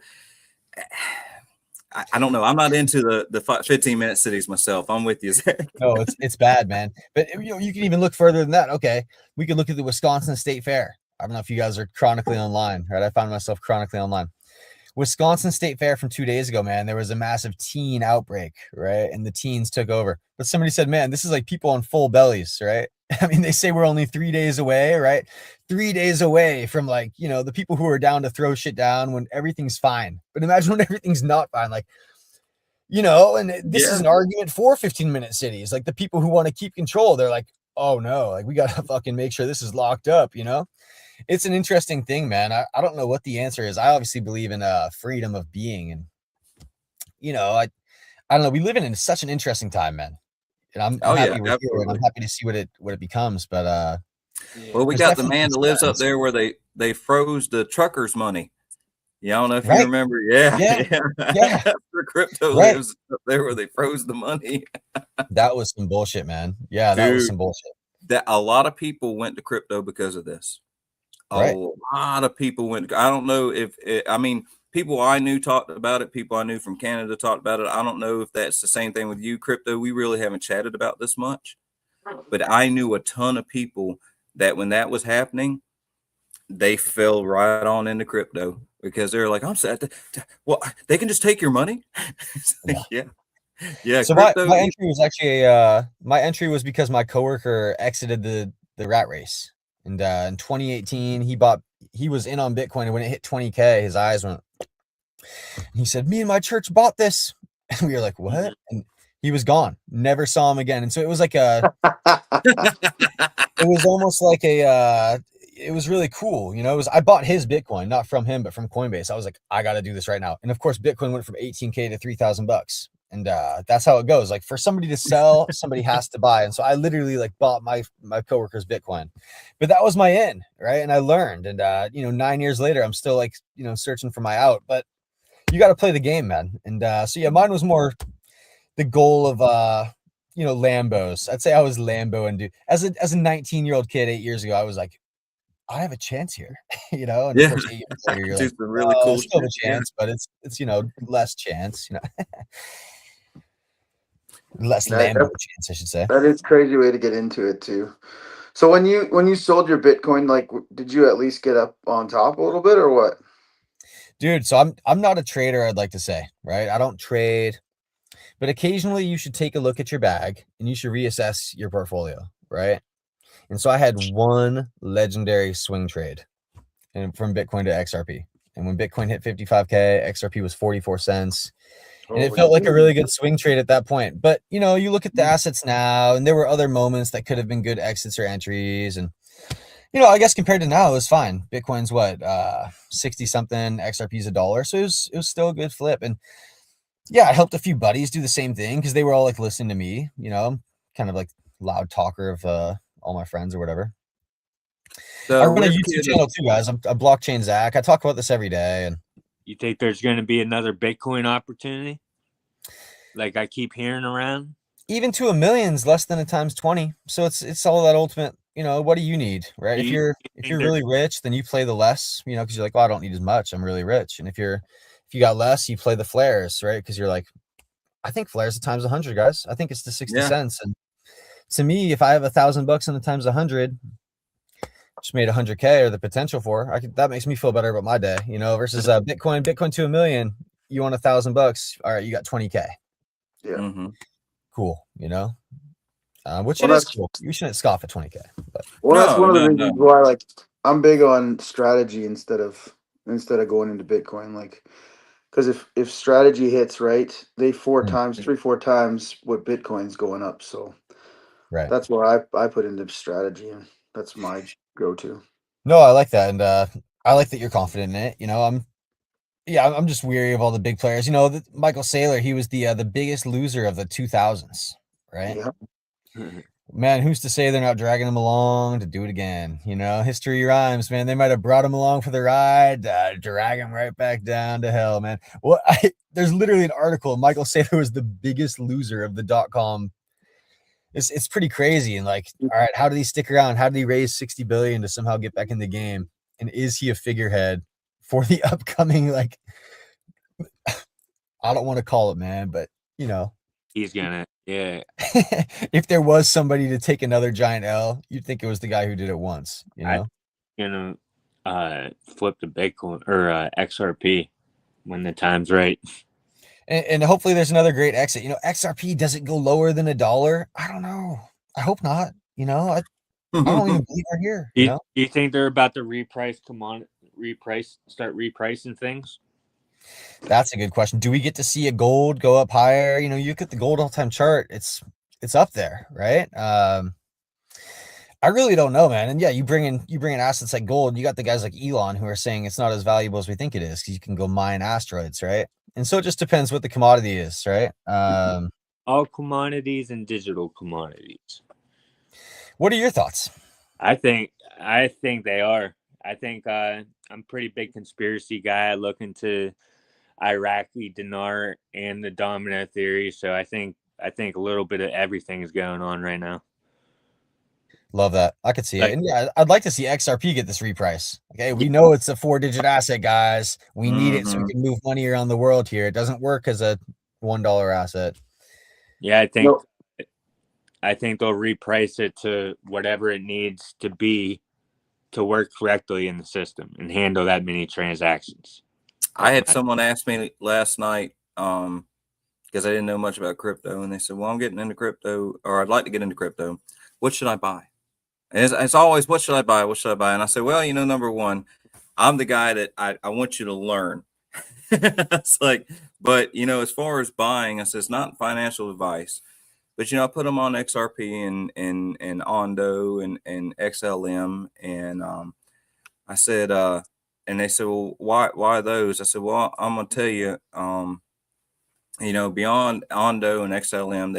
I don't know. I'm not into the 15-minute cities myself. I'm with you, Zach. No, it's bad, man. But you know, you can even look further than that. Okay, we could look at the Wisconsin State Fair. I don't know if you guys are chronically online, right? I found myself chronically online. Wisconsin State Fair from 2 days ago, man, there was a massive teen outbreak, right? And the teens took over. But somebody said, man, this is like people on full bellies, right? I mean, they say we're only 3 days away, right? 3 days away from, like, you know, the people who are down to throw shit down when everything's fine. But imagine when everything's not fine. Like, you know, and this is an argument for 15-minute cities. Like, the people who want to keep control, they're like, oh no, like, we got to fucking make sure this is locked up, you know? It's an interesting thing, man. I don't know what the answer is. I obviously believe in freedom of being, and you know, I don't know. We live in such an interesting time, man. And I'm happy we're here, and I'm happy to see what it becomes. But well, we got the man that lives up there where they froze the truckers' money. Yeah, I don't know if you remember. Yeah. For crypto lives up there where they froze the money. That was some bullshit, man. Yeah, that was some bullshit. That a lot of people went to crypto because of this. A lot of people went. I don't know if I mean, people I knew talked about it. People I knew from Canada talked about it. I don't know if that's the same thing with you, crypto. We really haven't chatted about this much, but I knew a ton of people that when that was happening, they fell right on into crypto because they're like, I'm sad. Well, they can just take your money. Yeah. So my entry was actually my entry was because my coworker exited the rat race. And in 2018, he was in on Bitcoin, and when it hit 20K, his eyes went. He said, "Me and my church bought this," and we were like, "What?" And he was gone. Never saw him again. And so it was like it was almost like it was really cool, you know. I bought his Bitcoin, not from him, but from Coinbase. I was like, I got to do this right now. And of course, Bitcoin went from 18K to $3,000. And that's how it goes. Like, for somebody to sell, somebody has to buy. And so I literally like bought my coworker's Bitcoin, but that was my in, right? And I learned, and 9 years later, I'm still like, searching for my out, but you got to play the game, man. And so yeah, mine was more the goal of, Lambos. I'd say I was Lambo, and as a 19-year-old kid 8 years ago, I was like, I have a chance here, And of course, 8 years later, you're like, really cool. Still a chance, but it's less chance, less Lambo chance, I should say. That is a crazy way to get into it too. So when you sold your Bitcoin, like, did you at least get up on top a little bit, or what? Dude, so I'm not a trader, I'd like to say, right? I don't trade, but occasionally you should take a look at your bag and you should reassess your portfolio, right? And so I had one legendary swing trade, and from Bitcoin to XRP. And when Bitcoin hit 55K, XRP was 44 cents. And it felt like a really good swing trade at that point. But, you look at the assets now, and there were other moments that could have been good exits or entries. And, I guess compared to now, it was fine. Bitcoin's what, 60 something, XRP's $1. So it was still a good flip. And yeah, I helped a few buddies do the same thing because they were all like listening to me, kind of like loud talker of all my friends or whatever. I run a weird YouTube kid. channel too, guys. I'm a blockchain Zach. I talk about this every day, and You think there's going to be another Bitcoin opportunity? Like I keep hearing around? even to a million's less than a times 20. So it's all that ultimate, what do you need, right? Do If you you're think really rich, then you play the less, because you're like, well, I don't need as much. I'm really rich. And if you got less, you play the flares, right? Because you're like, I think flares at times 100, guys. I think it's the 60 Yeah. cents. And to me, if I have $1,000 in the times 100, just made 100K or the potential for, that makes me feel better about my day, versus Bitcoin to a million. You want $1,000. All right, you got 20K. Yeah. Mm-hmm. Cool, which Well, it is that's cool. You shouldn't scoff at 20K. But that's one of the No, reasons no. why like I'm big on strategy instead of going into Bitcoin. Like, because if strategy hits right, they three, 4 times what Bitcoin's going up. So right. that's where I put into strategy, and that's my go to. No, I like that. And I like that you're confident in it. I'm just weary of all the big players. Michael Saylor, he was the biggest loser of the 2000s, right? Yeah. Man, who's to say they're not dragging him along to do it again? History rhymes, man. They might have brought him along for the ride, drag him right back down to hell, man. Well, there's literally an article. Michael Saylor was the biggest loser of the .com. It's pretty crazy. And like, all right, how did he stick around? How did he raise 60 billion to somehow get back in the game? And is he a figurehead for the upcoming, like, I don't want to call it, man, but he's gonna, yeah. if there was somebody to take another giant L, you'd think it was the guy who did it once, Gonna flip to Bitcoin or XRP when the time's right. And hopefully there's another great exit. XRP, does it go lower than $1? I don't know. I hope not. I don't even believe we're here. Do you think they're about to start repricing things? That's a good question. Do we get to see a gold go up higher? You look at the gold all-time chart. It's up there, right? I really don't know, man. And yeah, you bring in assets like gold. You got the guys like Elon who are saying it's not as valuable as we think it is because you can go mine asteroids, right? And so it just depends what the commodity is, right? All commodities and digital commodities. What are your thoughts? I think they are. I think I'm a pretty big conspiracy guy. I look into Iraqi dinar and the domino theory. So I think a little bit of everything is going on right now. Love that. I could see it. And yeah, I'd like to see XRP get this reprice. Okay, we know it's a 4-digit asset, guys. We need it so we can move money around the world here. It doesn't work as a $1 asset. Yeah, I think they'll reprice it to whatever it needs to be to work correctly in the system and handle that many transactions. I had someone ask me last night, because I didn't know much about crypto, and they said, well, I'm getting into crypto, or I'd like to get into crypto. What should I buy? And it's always, what should I buy? What should I buy? And I said, well, number one, I'm the guy that I want you to learn. It's like, but, as far as buying, I said, it's not financial advice. But I put them on XRP and Ondo and XLM, and I said, and they said, well, why those? I said, well, I'm gonna tell you, beyond Ondo and XLM,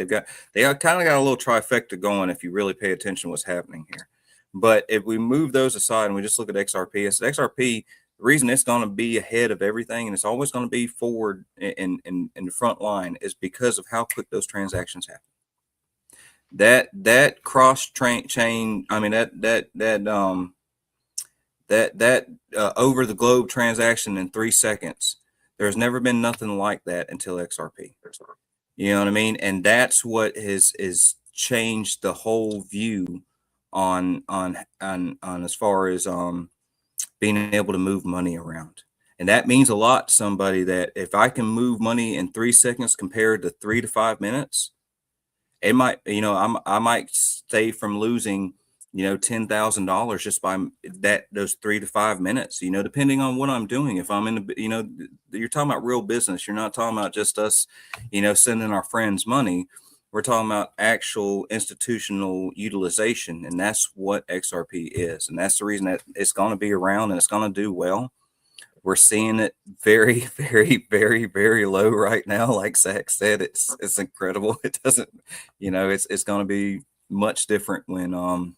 they kind of got a little trifecta going if you really pay attention to what's happening here. But if we move those aside and we just look at XRP, I said XRP, the reason it's going to be ahead of everything and it's always going to be forward in the front line is because of how quick those transactions happen. That cross chain, I mean that over the globe transaction in 3 seconds. There's never been nothing like that until XRP. You know what I mean? And that's what has changed the whole view on as far as being able to move money around. And that means a lot to somebody that if I can move money in 3 seconds compared to 3 to 5 minutes, it might, I might stay from losing, $10,000 just by those 3 to 5 minutes, depending on what I'm doing. If I'm in the, you're talking about real business. You're not talking about just us, sending our friends money. We're talking about actual institutional utilization. And that's what XRP is. And that's the reason that it's going to be around and it's going to do well. We're seeing it very, very, very, very low right now. Like Zach said, it's incredible. It doesn't, it's going to be much different when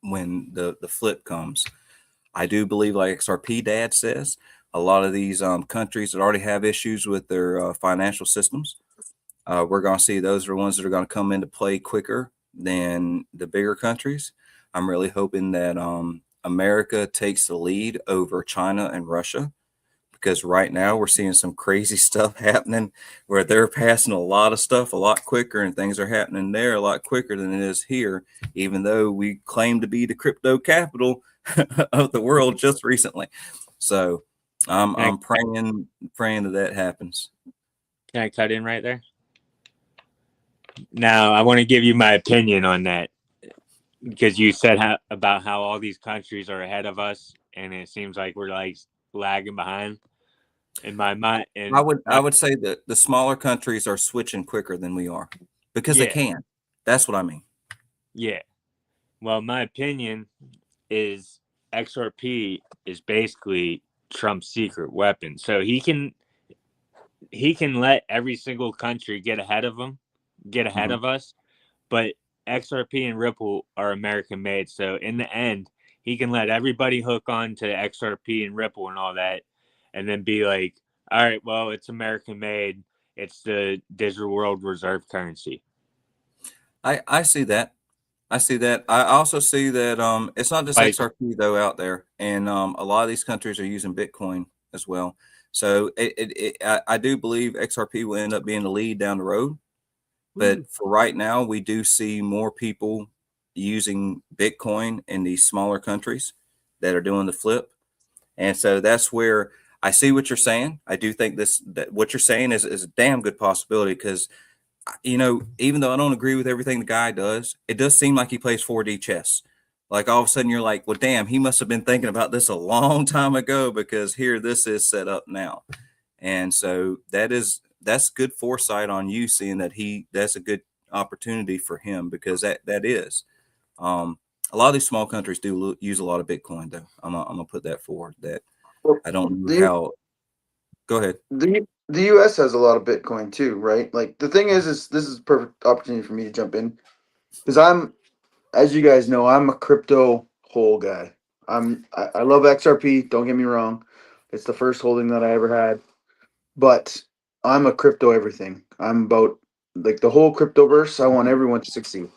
when the flip comes. I do believe, like XRP Dad says, a lot of these countries that already have issues with their financial systems, we're going to see those are the ones that are going to come into play quicker than the bigger countries. I'm really hoping that America takes the lead over China and Russia, because right now we're seeing some crazy stuff happening where they're passing a lot of stuff a lot quicker, and things are happening there a lot quicker than it is here, even though we claim to be the crypto capital of the world just recently. So I'm praying that happens. Can I cut in right there? Now, I want to give you my opinion on that, because you said about how all these countries are ahead of us, and it seems like we're like lagging behind. In my mind, I would say that the smaller countries are switching quicker than we are, because they can. That's what I mean. Yeah. Well, my opinion is XRP is basically Trump's secret weapon. So he can let every single country get ahead of us, but XRP and Ripple are American made. So in the end, he can let everybody hook on to XRP and Ripple and all that, and then be like, all right, well, it's American made. It's the digital world reserve currency. I see that. I see that. I also see that it's not just XRP though out there, and a lot of these countries are using Bitcoin as well. So I do believe XRP will end up being the lead down the road. But for right now, we do see more people using Bitcoin in these smaller countries that are doing the flip. And so that's where I see what you're saying. I do think that what you're saying is a damn good possibility, because, even though I don't agree with everything the guy does, it does seem like he plays 4D chess. Like all of a sudden you're like, well, damn, he must have been thinking about this a long time ago, because here this is set up now. And so that's good foresight on you, seeing that that's a good opportunity for him, because that is. A lot of these small countries do use a lot of Bitcoin, though. I'm gonna put that forward. That I don't know how. Go ahead. The U.S. has a lot of Bitcoin too, right? Like the thing is this is a perfect opportunity for me to jump in, because as you guys know, I'm a crypto whole guy. I love XRP. Don't get me wrong, it's the first holding that I ever had, but I'm a crypto everything. I'm about like the whole cryptoverse. I want everyone to succeed.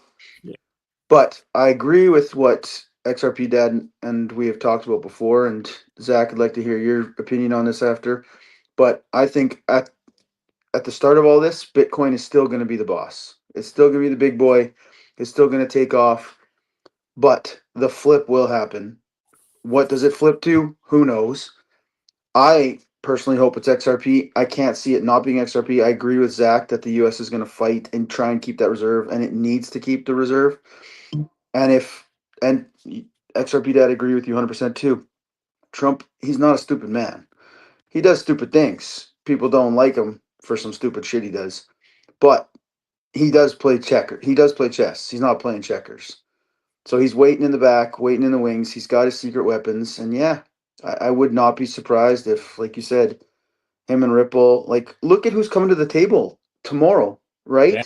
Yeah. But I agree with what XRP Dad and we have talked about before. And Zach, I'd like to hear your opinion on this after. But I think at the start of all this, Bitcoin is still going to be the boss. It's still going to be the big boy. It's still going to take off. But the flip will happen. What does it flip to? Who knows? I personally hope it's XRP. I can't see it not being XRP. I agree with Zach that the US is going to fight and try and keep that reserve, and it needs to keep the reserve. And XRP Dad, agree with you 100% too. Trump, he's not a stupid man. He does stupid things. People don't like him for some stupid shit he does. But he does play checker. He does play chess. He's not playing checkers. So he's waiting in the back, waiting in the wings. He's got his secret weapons. And yeah, I would not be surprised if, like you said, him and Ripple, like, look at who's coming to the table tomorrow, right? Yeah.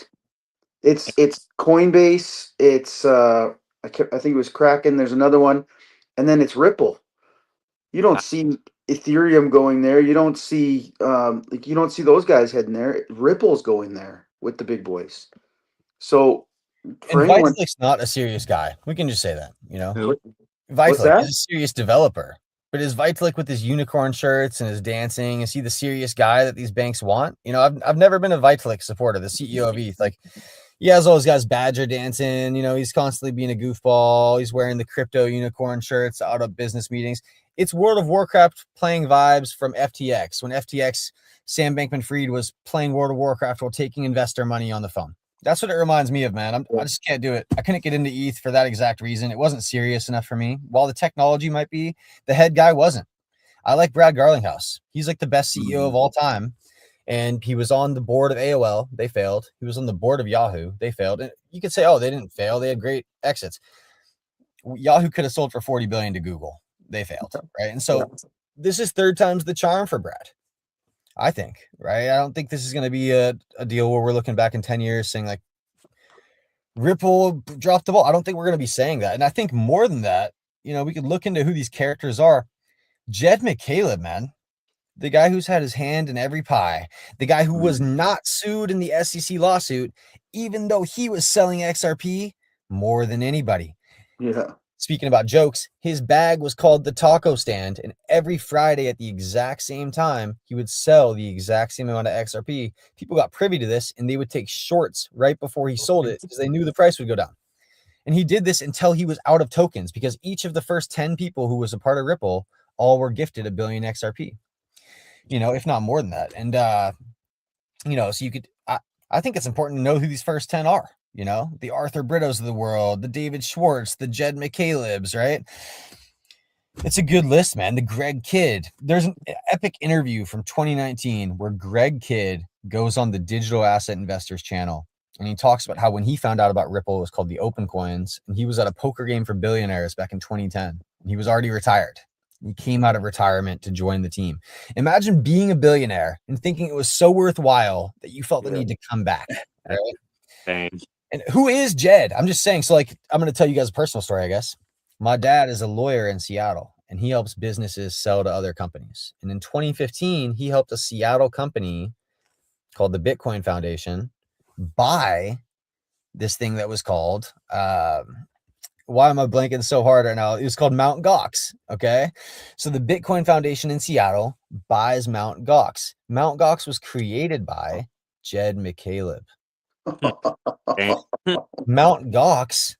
It's Coinbase, it's I think it was Kraken, there's another one, and then it's Ripple. You don't see Ethereum going there. You don't see you don't see those guys heading there. Ripple's going there with the big boys. So for And anyone, Vitlik's not a serious guy. We can just say that, what's Vitalik that? is a serious developer. But is Vitalik with his unicorn shirts and his dancing, is he the serious guy that these banks want? I've never been a Vitalik supporter, the CEO of ETH. Like, he has all those guys badger dancing, he's constantly being a goofball. He's wearing the crypto unicorn shirts out of business meetings. It's World of Warcraft playing vibes from FTX, when FTX, Sam Bankman-Fried, was playing World of Warcraft while taking investor money on the phone. That's what it reminds me of, man. I just can't do it. I couldn't get into ETH for that exact reason. It wasn't serious enough for me. While the technology might be, the head guy wasn't. I like Brad Garlinghouse. He's like the best CEO of all time. And he was on the board of AOL. They failed. He was on the board of Yahoo. They failed. And you could say, oh, they didn't fail. They had great exits. Yahoo could have sold for $40 billion to Google. They failed, right? And so this is third time's the charm for Brad, I think, right? I don't think this is going to be a deal where we're looking back in 10 years saying like, Ripple dropped the ball. I don't think we're going to be saying that. And I think more than that, we could look into who these characters are. Jed McCaleb, man, the guy who's had his hand in every pie, the guy who was not sued in the SEC lawsuit, even though he was selling XRP more than anybody. Yeah. Speaking about jokes, his bag was called the taco stand, and every Friday at the exact same time, he would sell the exact same amount of XRP. People got privy to this, and they would take shorts right before he sold it because they knew the price would go down. And he did this until he was out of tokens, because each of the first 10 people who was a part of Ripple all were gifted 1 billion XRP, if not more than that. And, so you could, I think it's important to know who these first 10 are. The Arthur Brittos of the world, the David Schwartz, the Jed McCalebs, right? It's a good list, man. The Greg Kidd. There's an epic interview from 2019 where Greg Kidd goes on the Digital Asset Investors channel, and he talks about how when he found out about Ripple, it was called the Open Coins, and he was at a poker game for billionaires back in 2010. And he was already retired. He came out of retirement to join the team. Imagine being a billionaire and thinking it was so worthwhile that you felt the need to come back. Right? Thanks. And who is Jed? I'm just saying. So, I'm going to tell you guys a personal story, I guess. My dad is a lawyer in Seattle, and he helps businesses sell to other companies. And in 2015, he helped a Seattle company called the Bitcoin Foundation buy this thing that was called, why am I blanking so hard right now? It was called Mt. Gox. Okay. So the Bitcoin Foundation in Seattle buys Mt. Gox. Mt. Gox was created by Jed McCaleb. Mt. Gox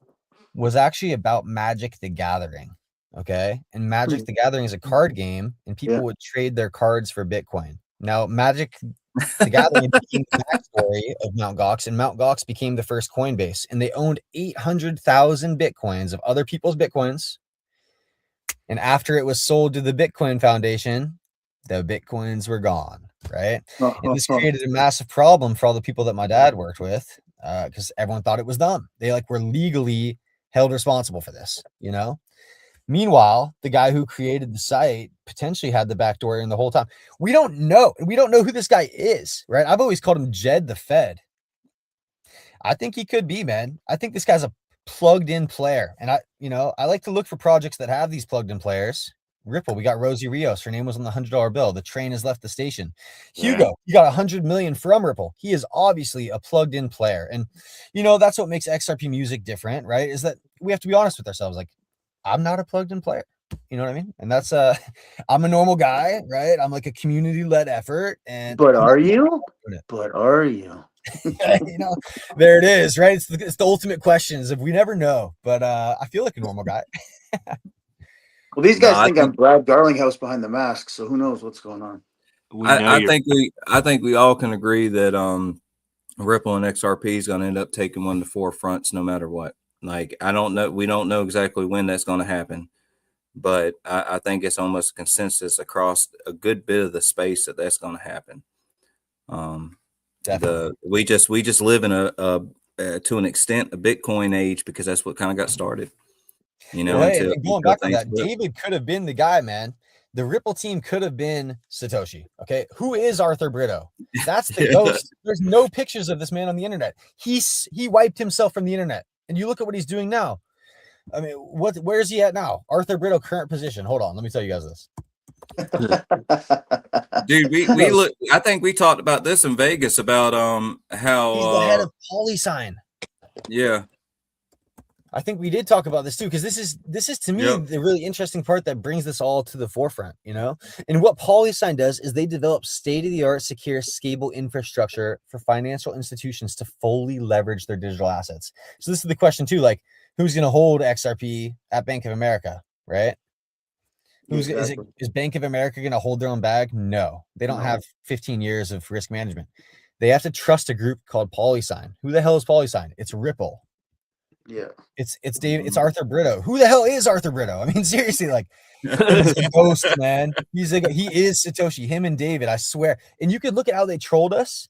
was actually about Magic the Gathering. Okay. And Magic the Gathering is a card game, and people would trade their cards for Bitcoin. Now, Magic the Gathering became the backstory of Mt. Gox, and Mt. Gox became the first Coinbase, and they owned 800,000 Bitcoins of other people's Bitcoins. And after it was sold to the Bitcoin Foundation, the Bitcoins were gone, right? And this created a massive problem for all the people that my dad worked with, because everyone thought it was them. They were legally held responsible for this, Meanwhile, the guy who created the site potentially had the back door in the whole time. We don't know. We don't know who this guy is, right? I've always called him Jed the Fed. I think he could be, man. I think this guy's a plugged-in player. And I like to look for projects that have these plugged-in players. Ripple, we got Rosie Rios. Her name was on the $100 bill. The train has left the station. Hugo, you got 100 million from Ripple. He is obviously a plugged-in player. And, that's what makes XRP music different, right? Is that we have to be honest with ourselves. I'm not a plugged-in player. You know what I mean? And that's I'm a normal guy, right? I'm like a community-led effort. But are you? But are you? There it is, right? It's the ultimate questions. If we never know, but I feel like a normal guy. Well, these guys think I'm Brad Garlinghouse behind the mask, so who knows what's going on? I think we all can agree that Ripple and XRP is going to end up taking one of the forefronts no matter what. I don't know. We don't know exactly when that's going to happen, but I think it's almost a consensus across a good bit of the space that that's going to happen. We just live in to an extent a Bitcoin age, because that's what kind of got started. Going back to that, David could have been the guy, man. The Ripple team could have been Satoshi. Okay. Who is Arthur Britto? That's the ghost. There's no pictures of this man on the internet. He wiped himself from the internet. And you look at what he's doing now. I mean, where is he at now? Arthur Britto, current position. Hold on. Let me tell you guys this. Dude, we look. I think we talked about this in Vegas about how he's the head of PolySign. Yeah. I think we did talk about this too, because this is to me the really interesting part that brings this all to the forefront, And what PolySign does is they develop state-of-the-art, secure, scalable infrastructure for financial institutions to fully leverage their digital assets. So this is the question too, who's going to hold XRP at Bank of America, right? Is Bank of America going to hold their own bag? No, they don't have 15 years of risk management. They have to trust a group called PolySign. Who the hell is PolySign? It's Ripple. Yeah, it's David. It's Arthur Britto. Who the hell is Arthur Britto? I mean, seriously, he's a ghost, man. He is Satoshi. Him and David, I swear. And you could look at how they trolled us.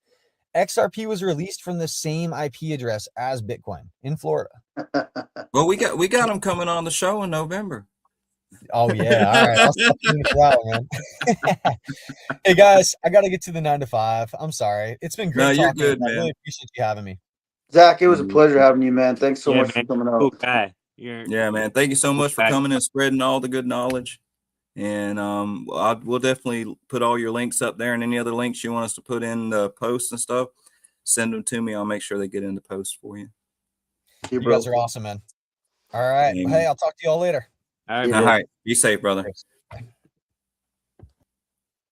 XRP was released from the same IP address as Bitcoin in Florida. Well, we got him coming on the show in November. Oh yeah, all right. I'll stop tuning for that one, man. Hey guys, I got to get to the 9 to 5. I'm sorry. It's been great. No, you're good, man. I really appreciate you having me. Zach, it was a pleasure having you, man. Thanks so Yeah, much for man. coming Cool out. guy. You're Yeah, man. Thank you so cool much for guy. coming and spreading all the good knowledge. And we'll definitely put all your links up there, and any other links you want us to put in the posts and stuff, send them to me. I'll make sure they get in the post for you. Hey, You guys bro. are awesome, man. All right. Well, hey, I'll talk to you all later. All right, Yeah, All bro. bro. right. Be safe, brother.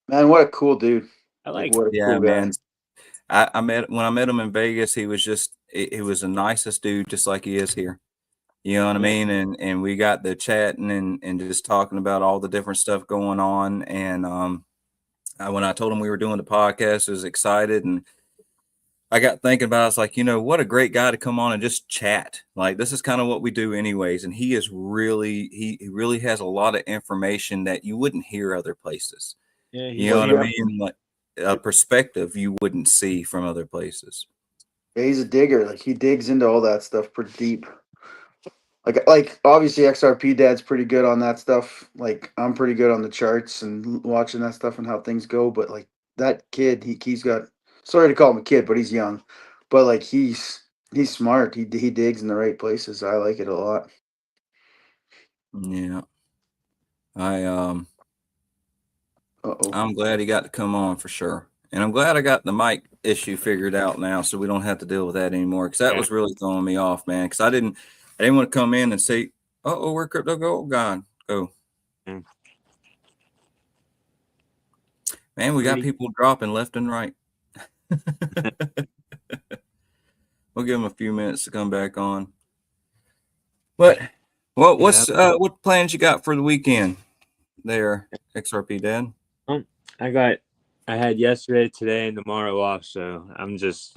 Man, what a cool dude. I Like, like what a Yeah, cool guy. man. When I met him in Vegas, he was he was the nicest dude, just like he is here. You know what I yeah. mean? And we got the chatting and just talking about all the different stuff going on. And when I told him we were doing the podcast, I was excited, and I got thinking about it. I was like, what a great guy to come on and just chat. Like, this is kind of what we do anyways. And he is really, he really has a lot of information that you wouldn't hear other places. Yeah, You he's know Well, what I smart. yeah. mean? Like a perspective you wouldn't see from other places. Yeah, he's a digger. Like, he digs into all that stuff pretty deep. Like obviously XRP dad's pretty good on that stuff. Like, I'm pretty good on the charts and watching that stuff and how things go. But like that kid, he's got, sorry to call him a kid, but he's young. But like he's smart. He digs in the right places. I like it a lot. Yeah. I Uh-oh. I'm glad he got to come on for sure. And I'm glad I got the mic issue figured out now, so we don't have to deal with that anymore. Because that Yeah. was really throwing me off, man. Because I didn't want to come in and say, "Oh, where crypto gold gone?" Go, Mm. man. We got Pretty. people dropping left and right. We'll give them a few minutes to come back on. But Yeah. what plans you got for the weekend there, XRP Dad? Um, I had yesterday, today, and tomorrow off, so I'm just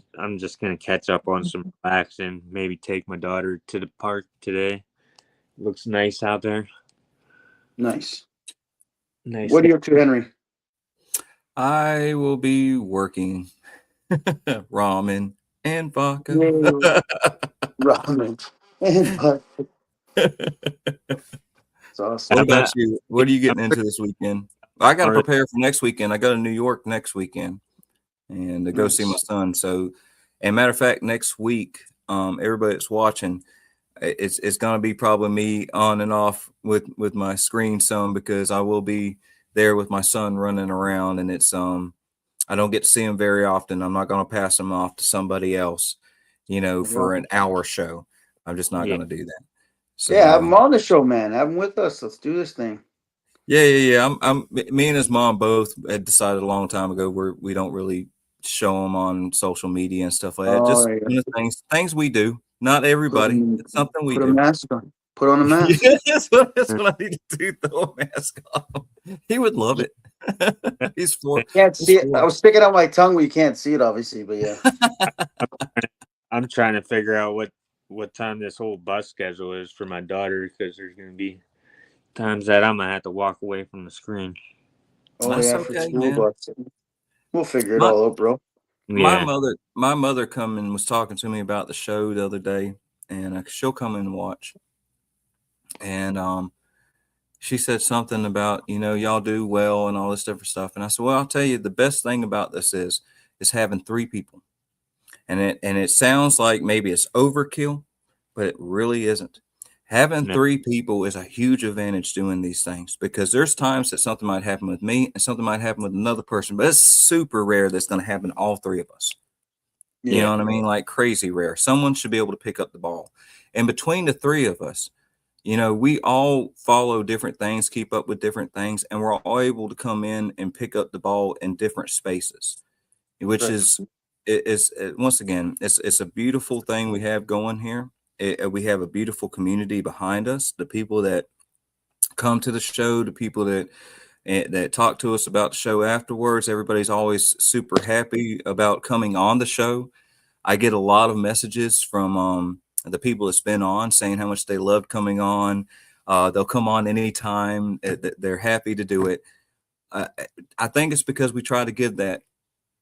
gonna catch up on some relaxing. Maybe take my daughter to the park today. Looks nice out there. Nice. Nice. What are you up to, Henry? I will be working ramen and vodka. Yay. Ramen. And but it's awesome. What I'm about at, you? What are you I'm getting into this weekend? I got to already, prepare for next weekend. I go to New York next weekend and to go see my Nice. son. So, and matter of fact, next week, everybody that's watching, it's going to be probably me on and off with my screen some because I will be there with my son running around, and it's I don't get to see him very often. I'm not going to pass him off to somebody else, Yeah. for an hour show. I'm just not yeah. going to do that. Yeah, So, have him on the show, man. Have him with us. Let's do this thing. yeah. Me and his mom both had decided a long time ago we don't really show him on social media and stuff like that. Oh, Just yeah. things we do. Not Put, everybody. him- It's something we put a do. mask on. Put on a mask. Yeah, that's what I need to do. Throw a mask on. He would love it. He's four. Can't He's see it. I four. was sticking out my tongue, but you can't see it, obviously. But yeah. I'm trying to figure out what time this whole bus schedule is for my daughter because there's gonna be times that I'm gonna have to walk away from the screen. Oh That's yeah, for okay, school man. bus. We'll figure it My all out, bro. Yeah. my mother come and was talking to me about the show the other day, and she'll come and watch. And she said something about y'all do well and all this different stuff. And I said, well, I'll tell you the best thing about this is having three people. And it sounds like maybe it's overkill, but it really isn't. Having No. three people is a huge advantage doing these things because there's times that something might happen with me and something might happen with another person, but it's super rare that's going to happen to all three of us. You Yeah. know what I mean? Like crazy rare. Someone should be able to pick up the ball. And between the three of us, we all follow different things, keep up with different things, and we're all able to come in and pick up the ball in different spaces, which Right. is once again, it's a beautiful thing we have going here. We have a beautiful community behind us. The people that come to the show, the people that talk to us about the show afterwards, everybody's always super happy about coming on the show. I get a lot of messages from the people that's been on saying how much they loved coming on. They'll come on anytime. They're happy to do it. Uh, I think it's because we try to give that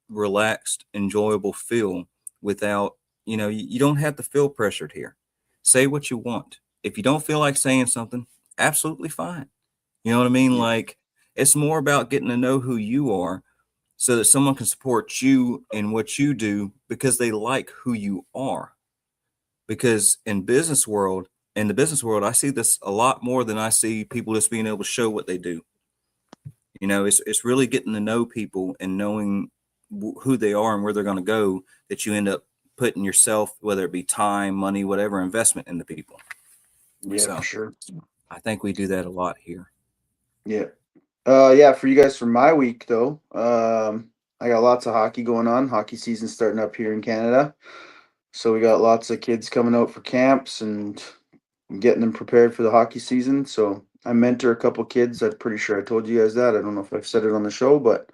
relaxed, enjoyable feel without, you don't have to feel pressured here. Say what you want. If you don't feel like saying something, absolutely fine. You know what I mean? Yeah. Like, it's more about getting to know who you are so that someone can support you in what you do because they like who you are. because in the business world, I see this a lot more than I see people just being able to show what they do. You know, it's really getting to know people and knowing who they are and where they're going to go, that you end up putting yourself, whether it be time, money, whatever, investment into people. Yeah, So for sure. I think we do that a lot here. Yeah. Yeah, for you guys for my week though. I got lots of hockey going on. Hockey season starting up here in Canada. So we got lots of kids coming out for camps and getting them prepared for the hockey season. So I mentor a couple kids. I'm pretty sure I told you guys that. I don't know if I've said it on the show, but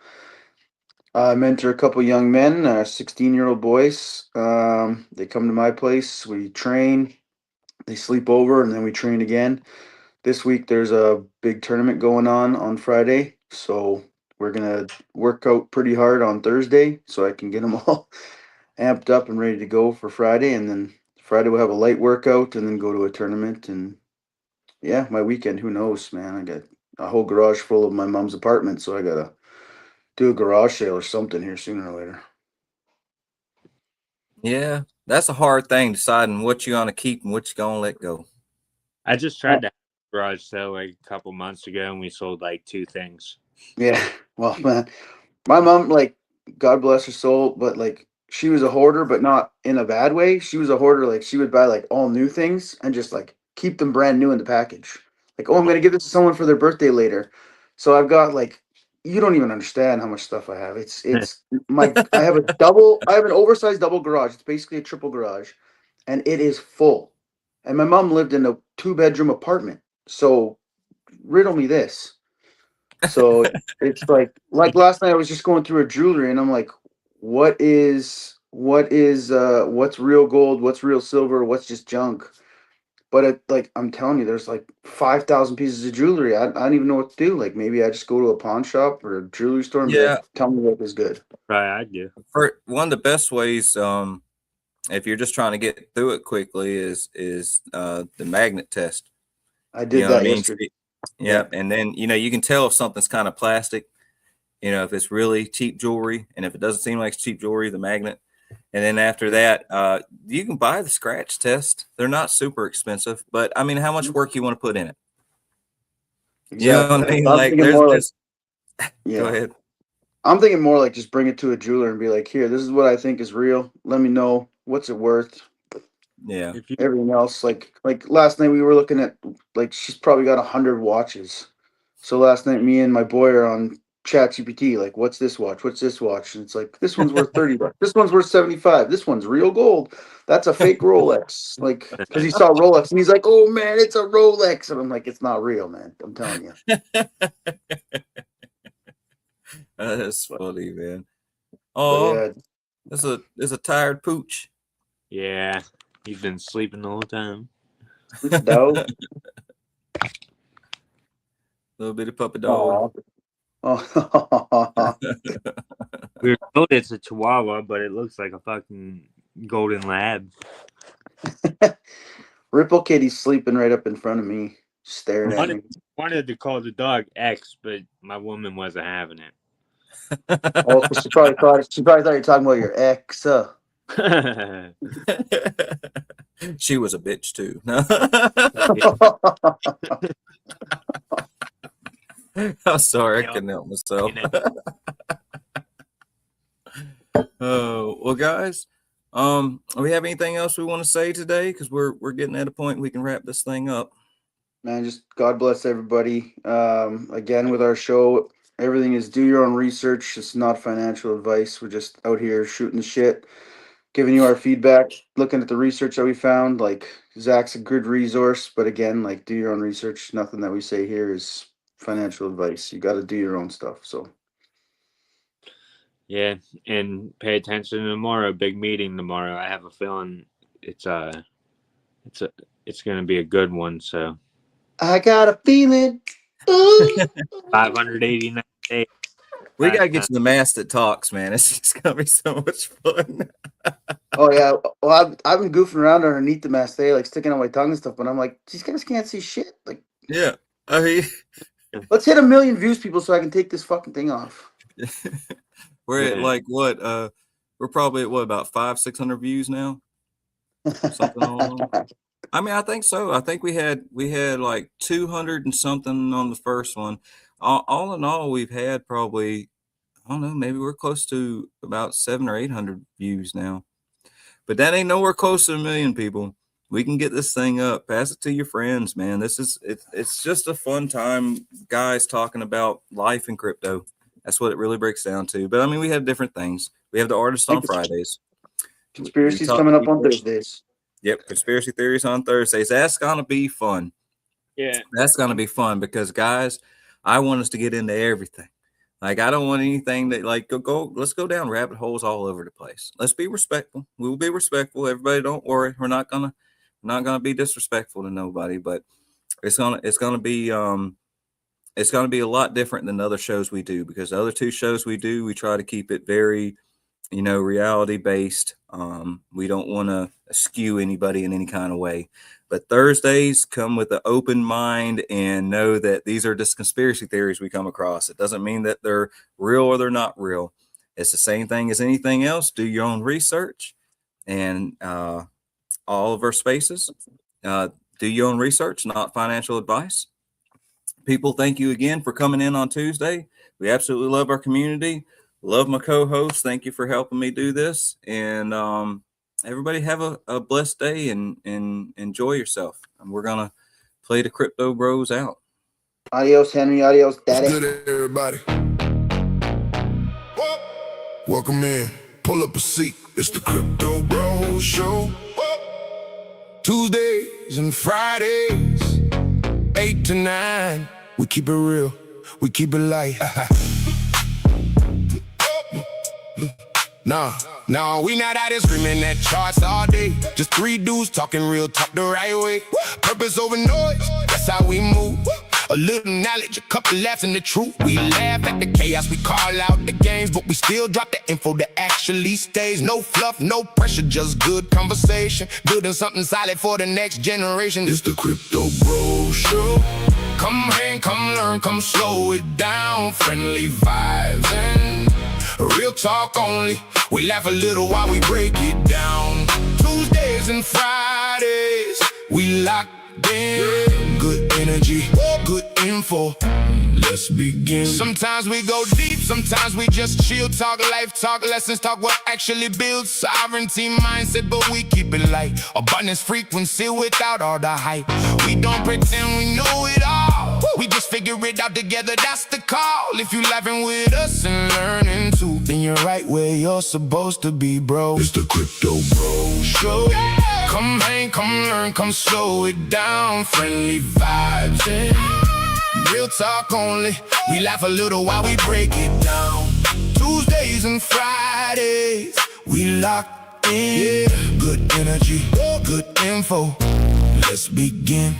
I mentor a couple young men, 16-year-old boys. They come to my place. We train. They sleep over, and then we train again. This week there's a big tournament going on Friday, so we're gonna work out pretty hard on Thursday so I can get them all amped up and ready to go for Friday, and then Friday we'll have a light workout and then go to a tournament. And yeah, my weekend, who knows, man? I got a whole garage full of my mom's apartment, so I gotta do a garage sale or something here sooner or later. Yeah, that's a hard thing, deciding what you're going to keep and what you're going to let go. I just tried to have a garage sale like a couple months ago, and we sold like 2 things. Yeah, well, man, my mom, like, God bless her soul, but like she was a hoarder, but not in a bad way. She was a hoarder, like she would buy like all new things and just like keep them brand new in the package. Like, oh, I'm gonna give this to someone for their birthday later. So I've got like, you don't even understand how much stuff I have. It's I have I have an oversized double garage. It's basically a triple garage, and it is full. And my mom lived in a 2-bedroom apartment. So riddle me this. So it's like last night I was just going through her jewelry and I'm like, what's real gold, what's real silver, what's just junk? But like I'm telling you, there's like 5,000 pieces of jewelry. I don't even know what to do. Like maybe I just go to a pawn shop or a jewelry store and be Yeah, like, tell me what is good. Right, I do. for one of the best ways, if you're just trying to get through it quickly, is the magnet test. I You did know what I that mean? yesterday. Yeah, Yeah. and then you can tell if something's kind of plastic. You know, if it's really cheap jewelry, and if it doesn't seem like it's cheap jewelry, the magnet. And then after that, you can buy the scratch test. They're not super expensive, but I mean, how much work you want to put in it? You know Exactly. what I mean? I'm Like, thinking there's more like, just go yeah. ahead. I'm thinking more like just bring it to a jeweler and be like, here, this is what I think is real. Let me know what's it worth. Yeah, If you Everything else, like last night we were looking at, like, she's probably got 100 watches. So last night me and my boy are on ChatGPT, like, what's this watch, what's this watch, and it's like, this one's worth 30 bucks, this one's worth 75, this one's real gold, that's a fake Rolex, like, because he saw Rolex and he's like, oh man, it's a Rolex, and I'm like, it's not real, man, I'm telling you. that's funny, man. But Oh, yeah, there's a tired pooch. yeah, he's been sleeping the whole time. it's dope. Little bitty puppy dog. Aw. Oh. We were told it's a Chihuahua, but it looks like a fucking golden lab. Ripple Kitty's sleeping right up in front of me, staring at Wanted, me. wanted to call the dog X, but my woman wasn't having Oh, so she probably thought you were talking about your ex. it. She was a bitch too. I'm sorry, I couldn't help myself. Oh well, guys. We have anything else we want to say today? Because we're getting at a point we can wrap this thing up. Man, just God bless everybody. Again, with our show, everything is do your own research. It's not financial advice. We're just out here shooting the shit, giving you our feedback, looking at the research that we found. Like, Zach's a good resource, but again, like, do your own research. Nothing that we say here is financial advice. You got to do your own stuff. So, Yeah, and pay attention tomorrow. Big meeting tomorrow. I have a feeling it's it's a it's gonna be a good one. So I got a feeling. Ooh. 589 days. We gotta get you the mask that talks, man. It's just gonna be so much fun. Oh yeah. Well, I've been goofing around underneath the mask today, like sticking out my tongue and stuff. But I'm like, these guys can't see shit. Like, Yeah, I mean, let's hit 1 million views, people, so I can take this fucking thing off. we're at Yeah. like what? We're probably at what, about 500-600 views now. something along. I mean, I think so. I think we had like 200 and something on the first one. All in all, we've had probably, I don't know, maybe we're close to about 700 or 800 views now. But that ain't nowhere close to 1 million people. We can get this thing up. Pass it to your friends, man. It's just a fun time, guys, talking about life and crypto. That's what it really breaks down to. But I mean, we have different things. We have the artist on Fridays. We Conspiracy's talk coming to up on people. Thursdays. Yep, conspiracy theories on Thursdays. That's gonna be fun. Yeah. That's gonna be fun because, guys, I want us to get into everything. Like, I don't want anything that, like, let's go down rabbit holes all over the place. Let's be respectful. We will be respectful. Everybody, don't worry. We're not gonna be disrespectful to nobody. But it's gonna be a lot different than the other shows we do, because the other two shows we do, we try to keep it very, reality based. We don't want to skew anybody in any kind of way. But Thursdays, come with an open mind and know that these are just conspiracy theories we come across. It doesn't mean that they're real or they're not real. It's the same thing as anything else. Do your own research, and all of our spaces. Do your own research, not financial advice. People, thank you again for coming in on Tuesday. We absolutely love our community. Love my co-host. Thank you for helping me do this. And everybody have a blessed day and enjoy yourself. And we're going to play the Crypto Bros out. Adios, Henry. Adios, Daddy. What's good, everybody? Welcome in. Pull up a seat. It's the Crypto Bros Show. Tuesdays and Fridays, 8 to 9. We keep it real. We keep it light. Nah, we not out here screaming at charts all day. Just three dudes talking real talk the right way. Purpose over noise, that's how we move. A little knowledge, a couple laughs, and the truth. We laugh at the chaos, we call out the games, but we still drop the info that actually stays. No fluff, no pressure, just good conversation. Building something solid for the next generation. It's the Crypto Bro Show. Come hang, come learn, come slow it down. Friendly vibes and real talk only. We laugh a little while we break it down. Tuesdays and Fridays, we locked in. Good energy, good info. Let's begin. Sometimes we go deep, sometimes we just chill. Talk life, talk lessons, talk what actually builds sovereignty mindset, but we keep it light. Abundance frequency without all the hype. We don't pretend we know it all. We just figure it out together, that's the call. If you laughing with us and learning too, then you're right where you're supposed to be, bro. It's the Crypto Bro Show. Come hang, come learn, come slow it down. Friendly vibes and real talk only. We laugh a little while we break it down. Tuesdays and Fridays, we locked in. Good energy, good info. Let's begin.